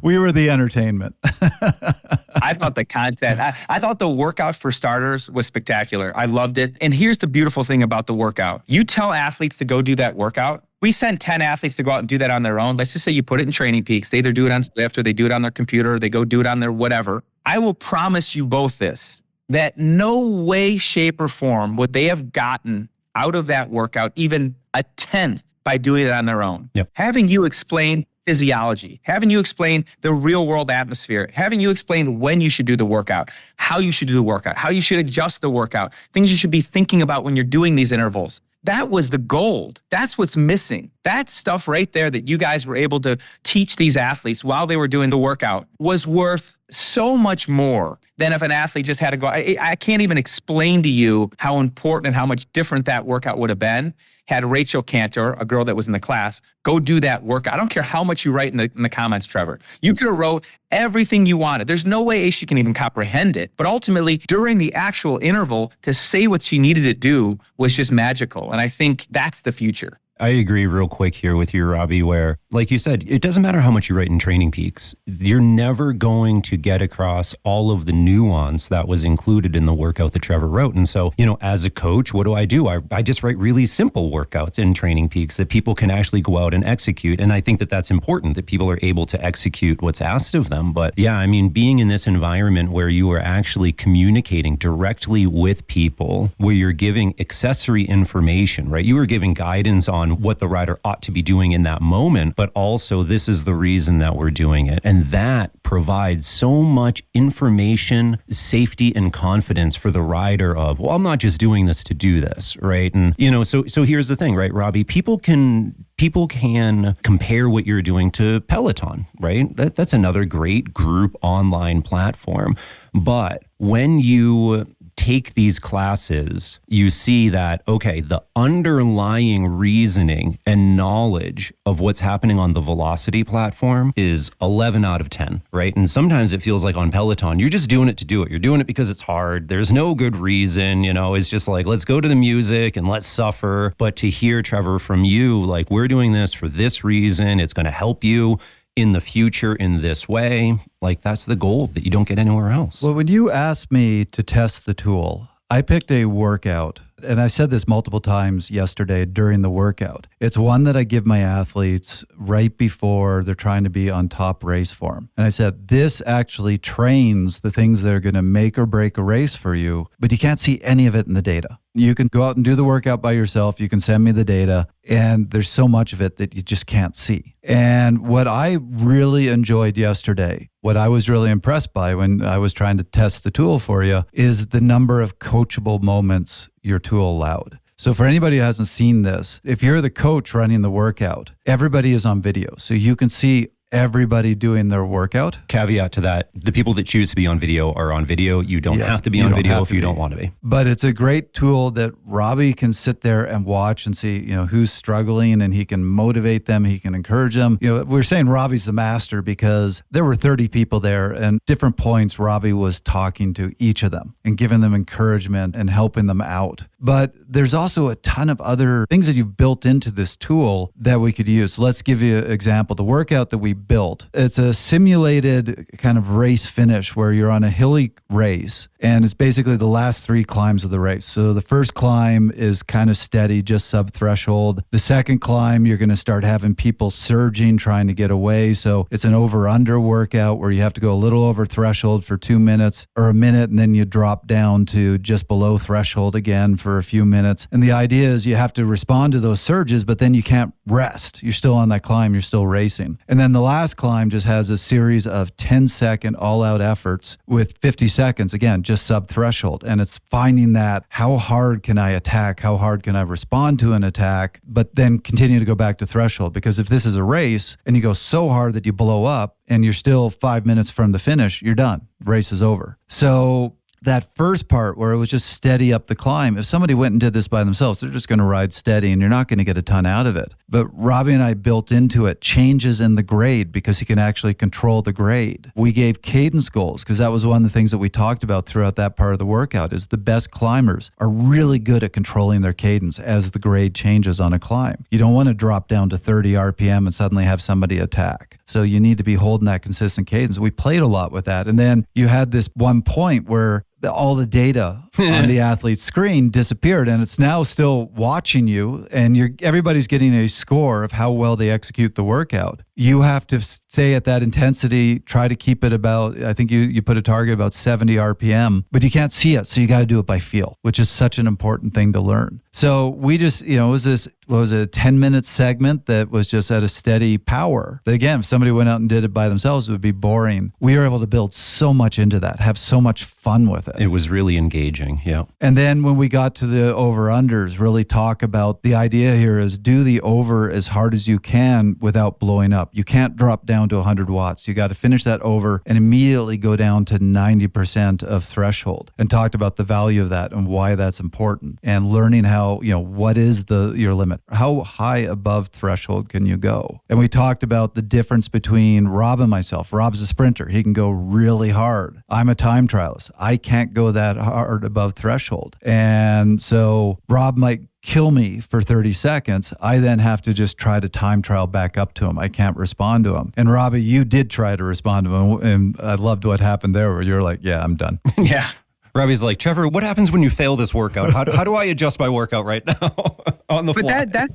We were the entertainment. I thought the content, I thought the workout for starters was spectacular. I loved it. And here's the beautiful thing about the workout. You tell athletes to go do that workout. We send 10 athletes to go out and do that on their own. Let's just say you put it in Training Peaks. They either do it on Zwift or they do it on their computer. Or they go do it on their whatever. I will promise you both this, that no way, shape, or form would they have gotten out of that workout even a tenth by doing it on their own. Yep. Having you explain physiology, having you explain the real world atmosphere, having you explain when you should do the workout, how you should do the workout, how you should adjust the workout, things you should be thinking about when you're doing these intervals. That was the gold. That's what's missing. That stuff right there that you guys were able to teach these athletes while they were doing the workout was worth so much more than if an athlete just had to go. I can't even explain to you how important and how much different that workout would have been had Rachel Cantor, a girl that was in the class, go do that workout. I don't care how much you write in the comments, Trevor. You could have wrote everything you wanted. There's no way she can even comprehend it. But ultimately, during the actual interval, to say what she needed to do was just magical. And I think that's the future. I agree real quick here with you, Robbie, where, like you said, it doesn't matter how much you write in Training Peaks. You're never going to get across all of the nuance that was included in the workout that Trevor wrote. And so, as a coach, what do? I just write really simple workouts in Training Peaks that people can actually go out and execute. And I think that that's important, that people are able to execute what's asked of them. But yeah, I mean, being in this environment where you are actually communicating directly with people, where you're giving accessory information, right? You are giving guidance on what the rider ought to be doing in that moment, but also this is the reason that we're doing it. And that provides so much information, safety, and confidence for the rider of, well, I'm not just doing this to do this, right? And, so here's the thing, right, Robbie? People can compare what you're doing to Peloton, right? That's another great group online platform. But when you take these classes, you see that, okay, the underlying reasoning and knowledge of what's happening on the Velocity platform is 11 out of 10, right? And sometimes it feels like on Peloton, you're just doing it to do it. You're doing it because it's hard. There's no good reason, it's just like, let's go to the music and let's suffer. But to hear, Trevor, from you, like, we're doing this for this reason, it's going to help you in the future in this way, like, that's the gold that you don't get anywhere else. Well, when you asked me to test the tool, I picked a workout, and I said this multiple times yesterday during the workout. It's one that I give my athletes right before they're trying to be on top race form. And I said, this actually trains the things that are going to make or break a race for you, but you can't see any of it in the data. You can go out and do the workout by yourself. You can send me the data, and there's so much of it that you just can't see. And what I really enjoyed yesterday, what I was really impressed by when I was trying to test the tool for you, is the number of coachable moments your tool allowed. So for anybody who hasn't seen this, if you're the coach running the workout, everybody is on video. So you can see everybody doing their workout. Caveat to that, the people that choose to be on video are on video. You don't have to be on video if you don't want to be. But it's a great tool that Robbie can sit there and watch and see, who's struggling, and he can motivate them. He can encourage them. We're saying Robbie's the master because there were 30 people there, and different points Robbie was talking to each of them and giving them encouragement and helping them out. But there's also a ton of other things that you've built into this tool that we could use. So let's give you an example. The workout that we built, it's a simulated kind of race finish where you're on a hilly race, and it's basically the last 3 climbs of the race. So the first climb is kind of steady, just sub-threshold. The second climb, you're going to start having people surging, trying to get away. So it's an over-under workout where you have to go a little over threshold for 2 minutes or a minute, and then you drop down to just below threshold again for a few minutes. And the idea is you have to respond to those surges, but then you can't rest. You're still on that climb. You're still racing. And then the last climb just has a series of 10-second all-out efforts with 50 seconds, again, just sub-threshold. And it's finding that, how hard can I attack? How hard can I respond to an attack? But then continue to go back to threshold. Because if this is a race and you go so hard that you blow up and you're still 5 minutes from the finish, you're done. Race is over. So that first part where it was just steady up the climb, if somebody went and did this by themselves, they're just going to ride steady and you're not going to get a ton out of it. But Robbie and I built into it changes in the grade because he can actually control the grade. We gave cadence goals because that was one of the things that we talked about throughout that part of the workout is the best climbers are really good at controlling their cadence as the grade changes on a climb. You don't want to drop down to 30 RPM and suddenly have somebody attack. So you need to be holding that consistent cadence. We played a lot with that. And then you had this one point where all the data on the athlete's screen disappeared, and it's now still watching you, and everybody's getting a score of how well they execute the workout. You have to stay at that intensity, try to keep it about, I think you put a target about 70 RPM, but you can't see it, so you got to do it by feel, which is such an important thing to learn. So we just, it was this, what was it, a 10-minute segment that was just at a steady power. But again, if somebody went out and did it by themselves, it would be boring. We were able to build so much into that, have so much fun with it. It was really engaging, yeah. And then when we got to the over-unders, really talk about the idea here is do the over as hard as you can without blowing up. You can't drop down to 100 watts. You got to finish that over and immediately go down to 90% of threshold, and talked about the value of that and why that's important, and learning how, what is your limit? How high above threshold can you go? And we talked about the difference between Rob and myself. Rob's a sprinter. He can go really hard. I'm a time trialist. I can't go that hard above threshold. And so Rob might kill me for 30 seconds. I then have to just try to time trial back up to him. I can't respond to him. And Robbie, you did try to respond to him. And I loved what happened there where you're like, yeah, I'm done. Yeah. Robbie's like, Trevor, what happens when you fail this workout? How do I adjust my workout right now on the fly? But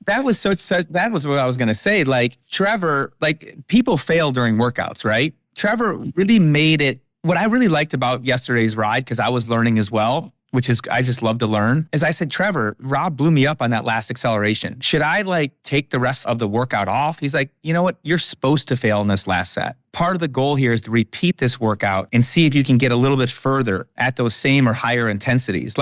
that was that was what I was going to say. Like Trevor, people fail during workouts, right? Trevor really made it. What I really liked about yesterday's ride, because I was learning as well, which is I just love to learn, is I said, Trevor, Rob blew me up on that last acceleration. Should I take the rest of the workout off? He's like, you know what? You're supposed to fail in this last set. Part of the goal here is to repeat this workout and see if you can get a little bit further at those same or higher intensities.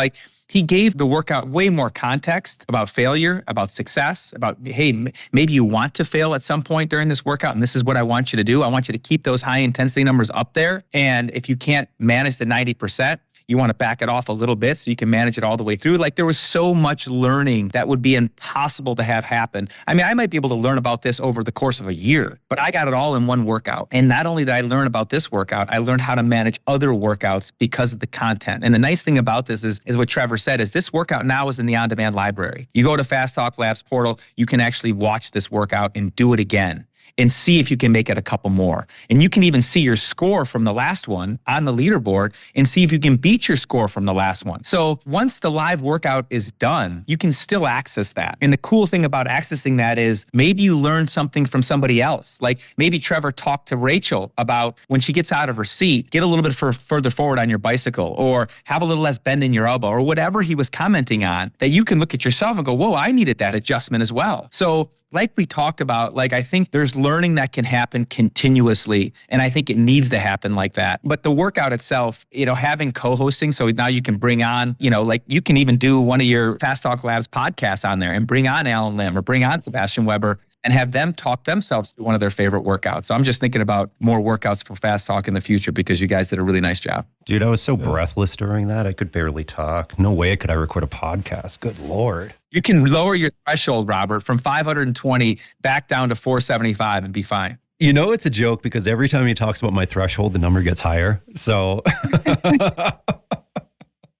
He gave the workout way more context about failure, about success, about, hey, maybe you want to fail at some point during this workout, and this is what I want you to do. I want you to keep those high intensity numbers up there. And if you can't manage the 90%, you want to back it off a little bit so you can manage it all the way through. There was so much learning that would be impossible to have happen. I mean, I might be able to learn about this over the course of a year, but I got it all in one workout. And not only did I learn about this workout, I learned how to manage other workouts because of the content. And the nice thing about this is what Trevor said, is this workout now is in the on-demand library. You go to Fast Talk Labs portal, you can actually watch this workout and do it again. and see if you can make it a couple more. And you can even see your score from the last one on the leaderboard and see if you can beat your score from the last one. So once the live workout is done, you can still access that. And the cool thing about accessing that is maybe you learn something from somebody else. Like maybe Trevor talked to Rachel about when she gets out of her seat, get a little bit further forward on your bicycle, or have a little less bend in your elbow, or whatever he was commenting on, that you can look at yourself and go, whoa, I needed that adjustment as well. So like we talked about, like I think there's learning that can happen continuously, and I think it needs to happen like that. But the workout itself, having co-hosting, so now you can bring on, like you can even do one of your Fast Talk Labs podcasts on there and bring on Alan Lim or bring on Sebastian Weber and have them talk themselves to one of their favorite workouts. So I'm just thinking about more workouts for Fast Talk in the future because you guys did a really nice job. Dude, I was so breathless during that. I could barely talk. No way could I record a podcast. Good Lord. You can lower your threshold, Robert, from 520 back down to 475 and be fine. It's a joke because every time he talks about my threshold, the number gets higher. So...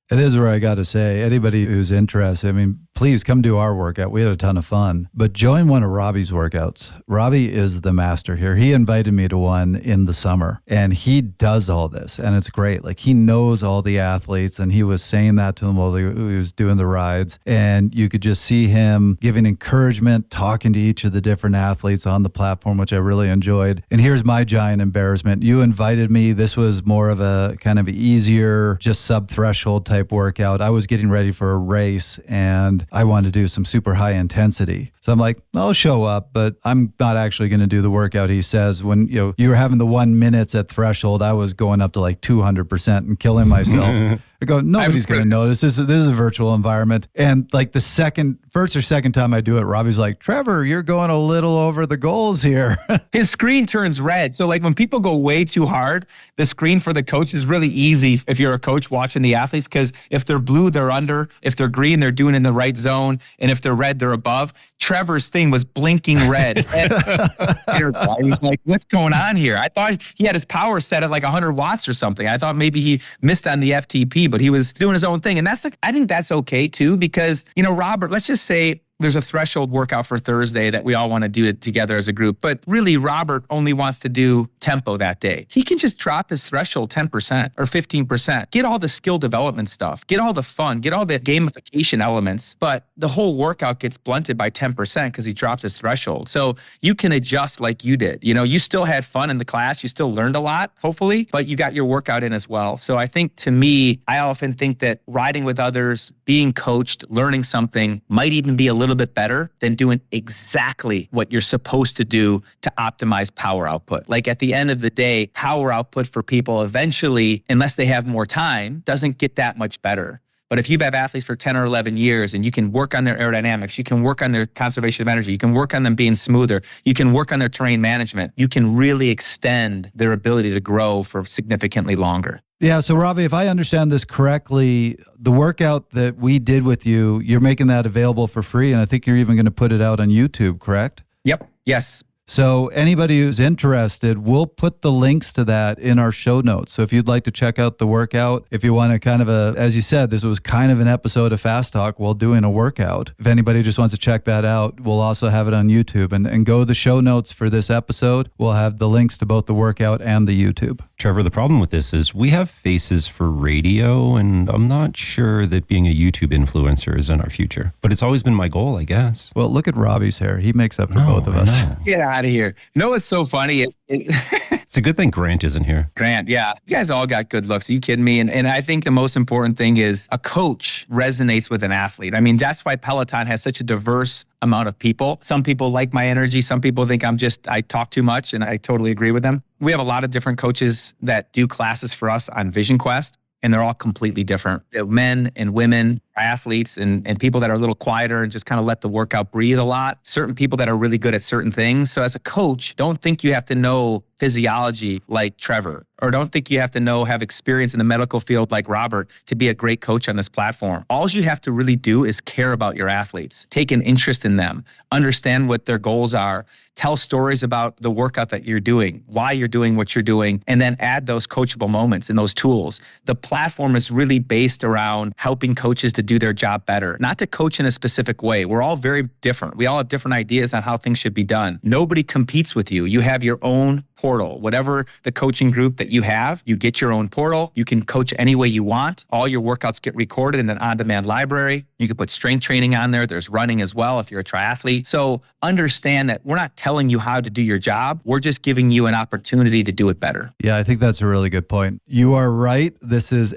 It is where I got to say, anybody who's interested, please come do our workout. We had a ton of fun. But join one of Robbie's workouts. Robbie is the master here. He invited me to one in the summer, and he does all this, and it's great. Like, he knows all the athletes, and he was saying that to them while he was doing the rides. And you could just see him giving encouragement, talking to each of the different athletes on the platform, which I really enjoyed. And here's my giant embarrassment. You invited me. This was more of a kind of easier, just sub-threshold type workout. I was getting ready for a race and I wanted to do some super high intensity. So I'm like, I'll show up, but I'm not actually going to do the workout he says. When you were having the 1 minute at threshold, I was going up to like 200% and killing myself. I go, nobody's going to notice. This is a virtual environment. And like the first or second time I do it, Robbie's like, Trevor, you're going a little over the goals here. His screen turns red. So like when people go way too hard, the screen for the coach is really easy if you're a coach watching the athletes, because if they're blue, they're under. If they're green, they're doing in the right zone. And if they're red, they're above. Trevor's thing was blinking red. He was like, what's going on here? I thought he had his power set at like 100 watts or something. I thought maybe he missed on the FTP, but he was doing his own thing. And I think that's okay too, because, Robert, let's just say there's a threshold workout for Thursday that we all want to do it together as a group. But really, Robert only wants to do tempo that day. He can just drop his threshold 10% or 15%. Get all the skill development stuff. Get all the fun. Get all the gamification elements. But the whole workout gets blunted by 10% because he dropped his threshold. So you can adjust like you did. You still had fun in the class. You still learned a lot, hopefully, but you got your workout in as well. So I think, to me, I often think that riding with others, being coached, learning something might even be a little bit better than doing exactly what you're supposed to do to optimize power output. Like at the end of the day, power output for people eventually, unless they have more time, doesn't get that much better. But if you have athletes for 10 or 11 years and you can work on their aerodynamics, you can work on their conservation of energy, you can work on them being smoother, you can work on their terrain management, you can really extend their ability to grow for significantly longer. Yeah. So Robbie, if I understand this correctly, the workout that we did with you, you're making that available for free. And I think you're even going to put it out on YouTube, correct? Yep. Yes. So anybody who's interested, we'll put the links to that in our show notes. So if you'd like to check out the workout, if you want to kind of as you said, this was kind of an episode of Fast Talk while doing a workout. If anybody just wants to check that out, we'll also have it on YouTube. And go to the show notes for this episode. We'll have the links to both the workout and the YouTube. Trevor, the problem with this is we have faces for radio, and I'm not sure that being a YouTube influencer is in our future. But it's always been my goal, I guess. Well, look at Robbie's hair. He makes up for both of us. Get out of here. No, it's so funny. It's a good thing Grant isn't here. Grant, yeah. You guys all got good looks. Are you kidding me? And I think the most important thing is a coach resonates with an athlete. I mean, that's why Peloton has such a diverse amount of people. Some people like my energy. Some people think I talk too much, and I totally agree with them. We have a lot of different coaches that do classes for us on Vision Quest, and they're all completely different. Men and women, athletes and people that are a little quieter and just kind of let the workout breathe a lot. Certain people that are really good at certain things. So as a coach, don't think you have to know physiology like Trevor, or don't think you have to have experience in the medical field like Robert to be a great coach on this platform. All you have to really do is care about your athletes, take an interest in them, understand what their goals are, tell stories about the workout that you're doing, why you're doing what you're doing, and then add those coachable moments and those tools. The platform is really based around helping coaches to do their job better, not to coach in a specific way. We're all very different. We all have different ideas on how things should be done. Nobody competes with you. You have your own portal. Whatever the coaching group that you have, you get your own portal. You can coach any way you want. All your workouts get recorded in an on-demand library. You can put strength training on there. There's running as well if you're a triathlete. So understand that we're not telling you how to do your job. We're just giving you an opportunity to do it better. Yeah, I think that's a really good point. You are right.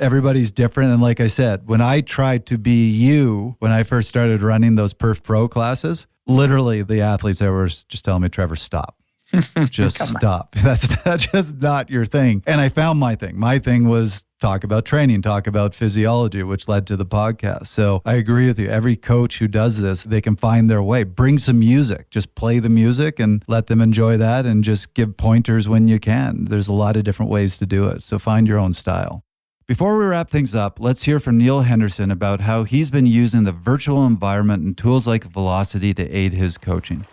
Everybody's different. And like I said, when I tried to be you, when I first started running those Perf Pro classes, literally the athletes there were just telling me, Trevor, stop. Just stop. That's just not your thing. And I found my thing. My thing was talk about training, talk about physiology, which led to the podcast. So I agree with you. Every coach who does this, they can find their way. Bring some music. Just play the music and let them enjoy that, and just give pointers when you can. There's a lot of different ways to do it. So find your own style. Before we wrap things up, let's hear from Neil Henderson about how he's been using the virtual environment and tools like Velocity to aid his coaching.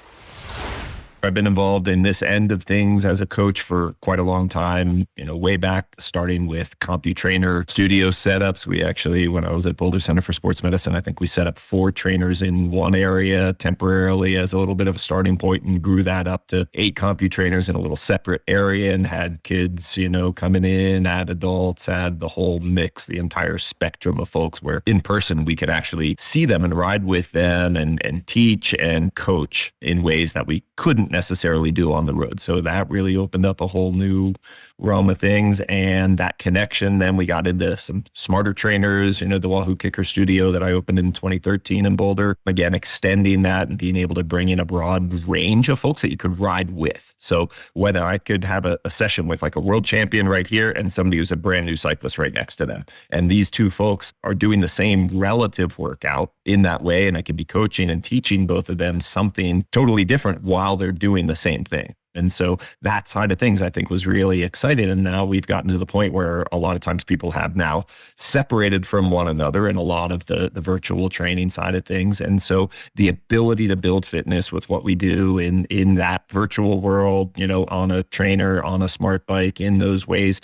I've been involved in this end of things as a coach for quite a long time, way back, starting with CompuTrainer studio setups. We actually, when I was at Boulder Center for Sports Medicine, I think we set up 4 trainers in one area temporarily as a little bit of a starting point, and grew that up to 8 CompuTrainers in a little separate area, and had kids, coming in, add adults, add the whole mix, the entire spectrum of folks, where in person we could actually see them and ride with them and teach and coach in ways that we couldn't necessarily do on the road. So that really opened up a whole new realm of things, and that connection. Then we got into some smarter trainers, the Wahoo Kicker Studio that I opened in 2013 in Boulder. Again, extending that and being able to bring in a broad range of folks that you could ride with. So whether I could have a session with like a world champion right here and somebody who's a brand new cyclist right next to them, and these two folks are doing the same relative workout in that way, and I could be coaching and teaching both of them something totally different while they're doing the same thing. And so that side of things, I think, was really exciting. And now we've gotten to the point where a lot of times people have now separated from one another in a lot of the virtual training side of things. And so the ability to build fitness with what we do in that virtual world, on a trainer, on a smart bike, in those ways,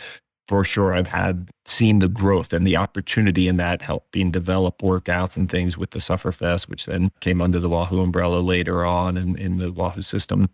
for sure, I've seen the growth and the opportunity in that, helping develop workouts and things with the Sufferfest, which then came under the Wahoo umbrella later on in the Wahoo system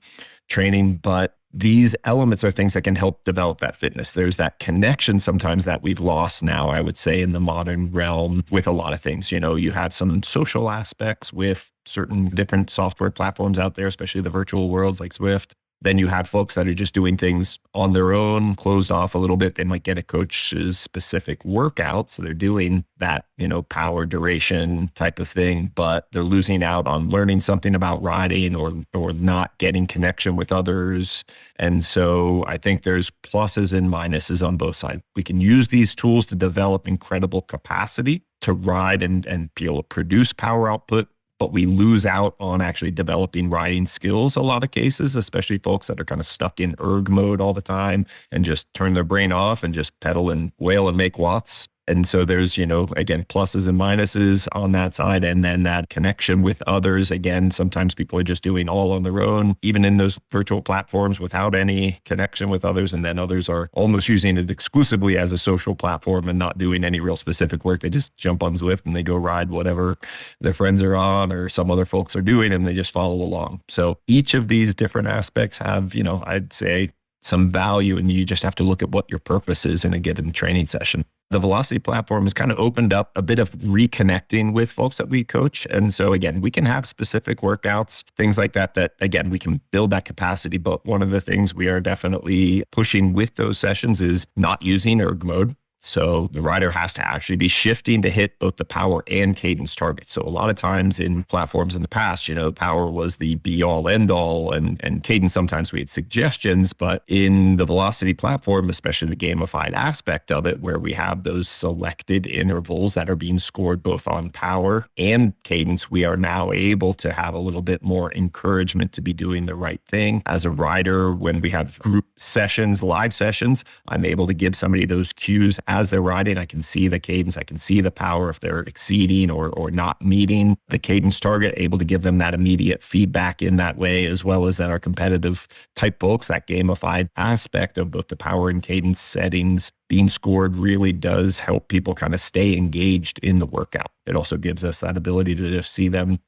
training. But these elements are things that can help develop that fitness. There's that connection sometimes that we've lost now, I would say, in the modern realm with a lot of things. You have some social aspects with certain different software platforms out there, especially the virtual worlds like Zwift. Then you have folks that are just doing things on their own, closed off a little bit. They might get a coach's specific workout. So they're doing that, power duration type of thing, but they're losing out on learning something about riding or not getting connection with others. And so I think there's pluses and minuses on both sides. We can use these tools to develop incredible capacity to ride and be able to produce power output, but we lose out on actually developing riding skills a lot of cases, especially folks that are kind of stuck in erg mode all the time and just turn their brain off and just pedal and wail and make watts. And so there's, again, pluses and minuses on that side. And then that connection with others. Again, sometimes people are just doing all on their own, even in those virtual platforms without any connection with others. And then others are almost using it exclusively as a social platform and not doing any real specific work. They just jump on Zwift and they go ride whatever their friends are on or some other folks are doing, and they just follow along. So each of these different aspects have, I'd say some value, and you just have to look at what your purpose is in a given training session. The Velocity platform has kind of opened up a bit of reconnecting with folks that we coach. And so again, we can have specific workouts, things like that again, we can build that capacity. But one of the things we are definitely pushing with those sessions is not using erg mode. So the rider has to actually be shifting to hit both the power and cadence targets. So a lot of times in platforms in the past, power was the be all end all, and cadence, sometimes we had suggestions, but in the Velocity platform, especially the gamified aspect of it, where we have those selected intervals that are being scored both on power and cadence, we are now able to have a little bit more encouragement to be doing the right thing. As a rider, when we have group sessions, live sessions, I'm able to give somebody those cues as they're riding. I can see the cadence, I can see the power if they're exceeding or not meeting the cadence target, able to give them that immediate feedback in that way, as well as that our competitive type folks, that gamified aspect of both the power and cadence settings being scored really does help people kind of stay engaged in the workout. It also gives us that ability to just see them,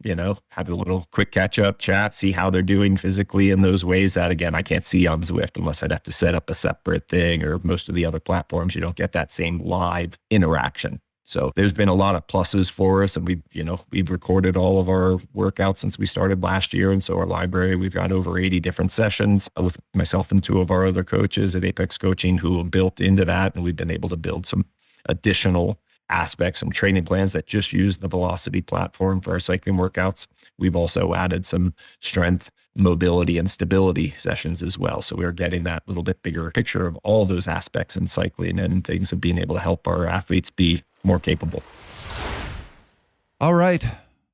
have a little quick catch up chat, see how they're doing physically in those ways that, again, I can't see on Zwift unless I'd have to set up a separate thing, or most of the other platforms, you don't get that same live interaction. So there's been a lot of pluses for us, and we've recorded all of our workouts since we started last year. And so our library, we've got over 80 different sessions with myself and two of our other coaches at Apex Coaching who have built into that. And we've been able to build some additional aspects, some training plans that just use the Velocity platform for our cycling workouts. We've also added some strength, mobility, and stability sessions as well. So we're getting that little bit bigger picture of all those aspects in cycling and things of being able to help our athletes be more capable. All right.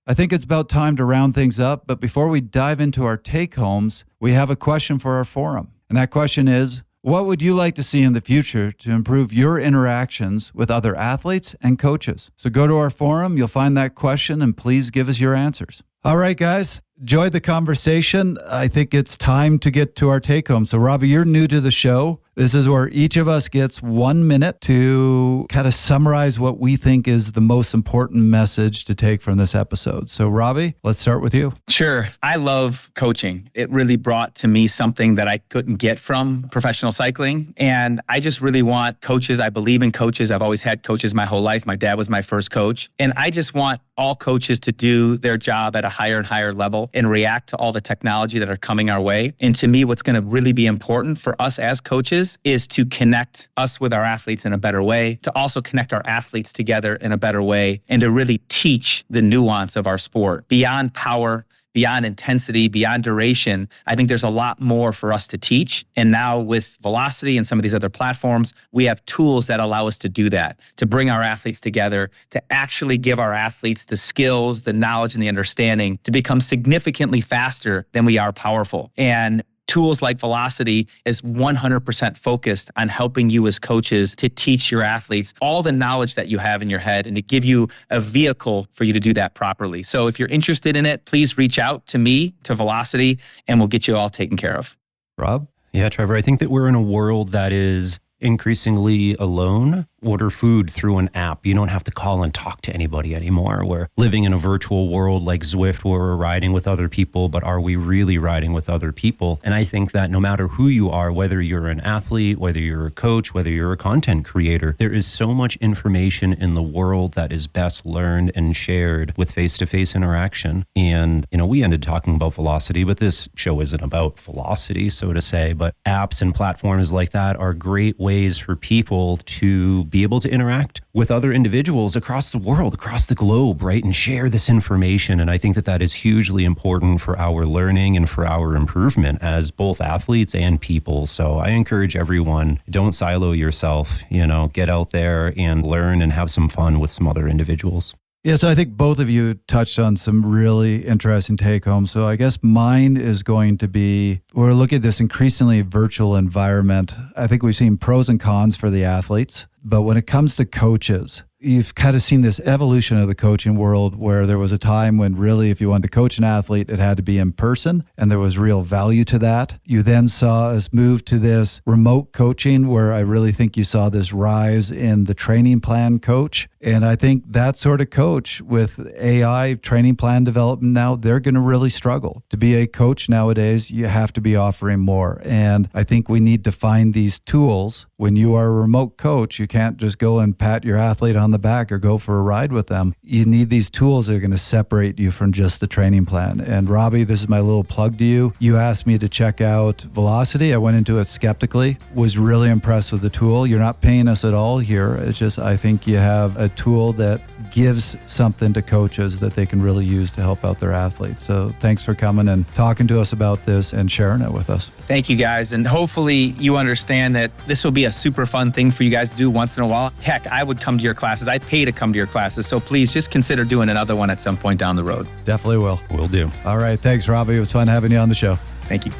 I think it's about time to round things up. But before we dive into our take-homes, we have a question for our forum. And that question is, what would you like to see in the future to improve your interactions with other athletes and coaches? So go to our forum, you'll find that question, and please give us your answers. All right, guys. Enjoyed the conversation. I think it's time to get to our take-home. So, Robbie, you're new to the show. This is where each of us gets 1 minute to kind of summarize what we think is the most important message to take from this episode. So, Robbie, let's start with you. Sure. I love coaching. It really brought to me something that I couldn't get from professional cycling. And I just really want coaches. I believe in coaches. I've always had coaches my whole life. My dad was my first coach. And I just want all coaches to do their job at a higher and higher level and react to all the technology that are coming our way. And to me, what's going to really be important for us as coaches is to connect us with our athletes in a better way, to also connect our athletes together in a better way, and to really teach the nuance of our sport beyond power, beyond intensity, beyond duration. I think there's a lot more for us to teach. And now with Velocity and some of these other platforms, we have tools that allow us to do that, to bring our athletes together, to actually give our athletes the skills, the knowledge, and the understanding to become significantly faster than we are powerful. And tools like Velocity is 100% focused on helping you as coaches to teach your athletes all the knowledge that you have in your head and to give you a vehicle for you to do that properly. So if you're interested in it, please reach out to me, to Velocity, and we'll get you all taken care of. Rob? Yeah, Trevor, I think that we're in a world that is increasingly alone. Order food through an app. You don't have to call and talk to anybody anymore. We're living in a virtual world like Zwift where we're riding with other people, but are we really riding with other people? And I think that no matter who you are, whether you're an athlete, whether you're a coach, whether you're a content creator, there is so much information in the world that is best learned and shared with face-to-face interaction. And, we ended talking about Velocity, but this show isn't about velocity, so to say, but apps and platforms like that are great ways for people to be able to interact with other individuals across the world, across the globe, right? And share this information. And I think that that is hugely important for our learning and for our improvement as both athletes and people. So I encourage everyone, don't silo yourself, get out there and learn and have some fun with some other individuals. Yeah, so I think both of you touched on some really interesting take-homes. So I guess mine is going to be, we're looking at this increasingly virtual environment. I think we've seen pros and cons for the athletes. But when it comes to coaches, you've kind of seen this evolution of the coaching world where there was a time when really if you wanted to coach an athlete, it had to be in person and there was real value to that. You then saw us move to this remote coaching where I really think you saw this rise in the training plan coach. And I think that sort of coach with AI training plan development now, they're going to really struggle. To be a coach nowadays, you have to be offering more. And I think we need to find these tools. When you are a remote coach, you can't just go and pat your athlete on the back or go for a ride with them. You need these tools that are going to separate you from just the training plan. And Robbie, this is my little plug to you. You asked me to check out Velocity. I went into it skeptically, was really impressed with the tool. You're not paying us at all here. It's just, I think you have a tool that gives something to coaches that they can really use to help out their athletes. So thanks for coming and talking to us about this and sharing it with us. Thank you guys. And hopefully you understand that this will be a super fun thing for you guys to do once in a while. Heck, I would come to your classes. I'd pay to come to your classes. So please just consider doing another one at some point down the road. Definitely will. Will do. All right. Thanks, Robbie. It was fun having you on the show. Thank you.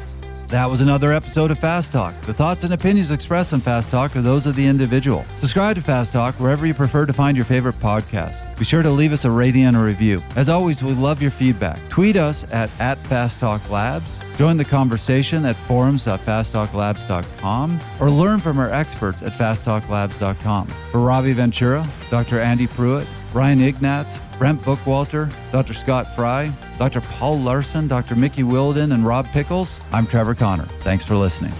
That was another episode of Fast Talk. The thoughts and opinions expressed on Fast Talk are those of the individual. Subscribe to Fast Talk wherever you prefer to find your favorite podcast. Be sure to leave us a rating and a review. As always, we love your feedback. Tweet us at Fast Talk Labs. Join the conversation at forums.fasttalklabs.com or learn from our experts at fasttalklabs.com. For Robbie Ventura, Dr. Andy Pruitt, Ryan Ignatz, Brent Bookwalter, Dr. Scott Fry, Dr. Paul Larson, Dr. Mickey Wilden, and Rob Pickles, I'm Trevor Connor. Thanks for listening.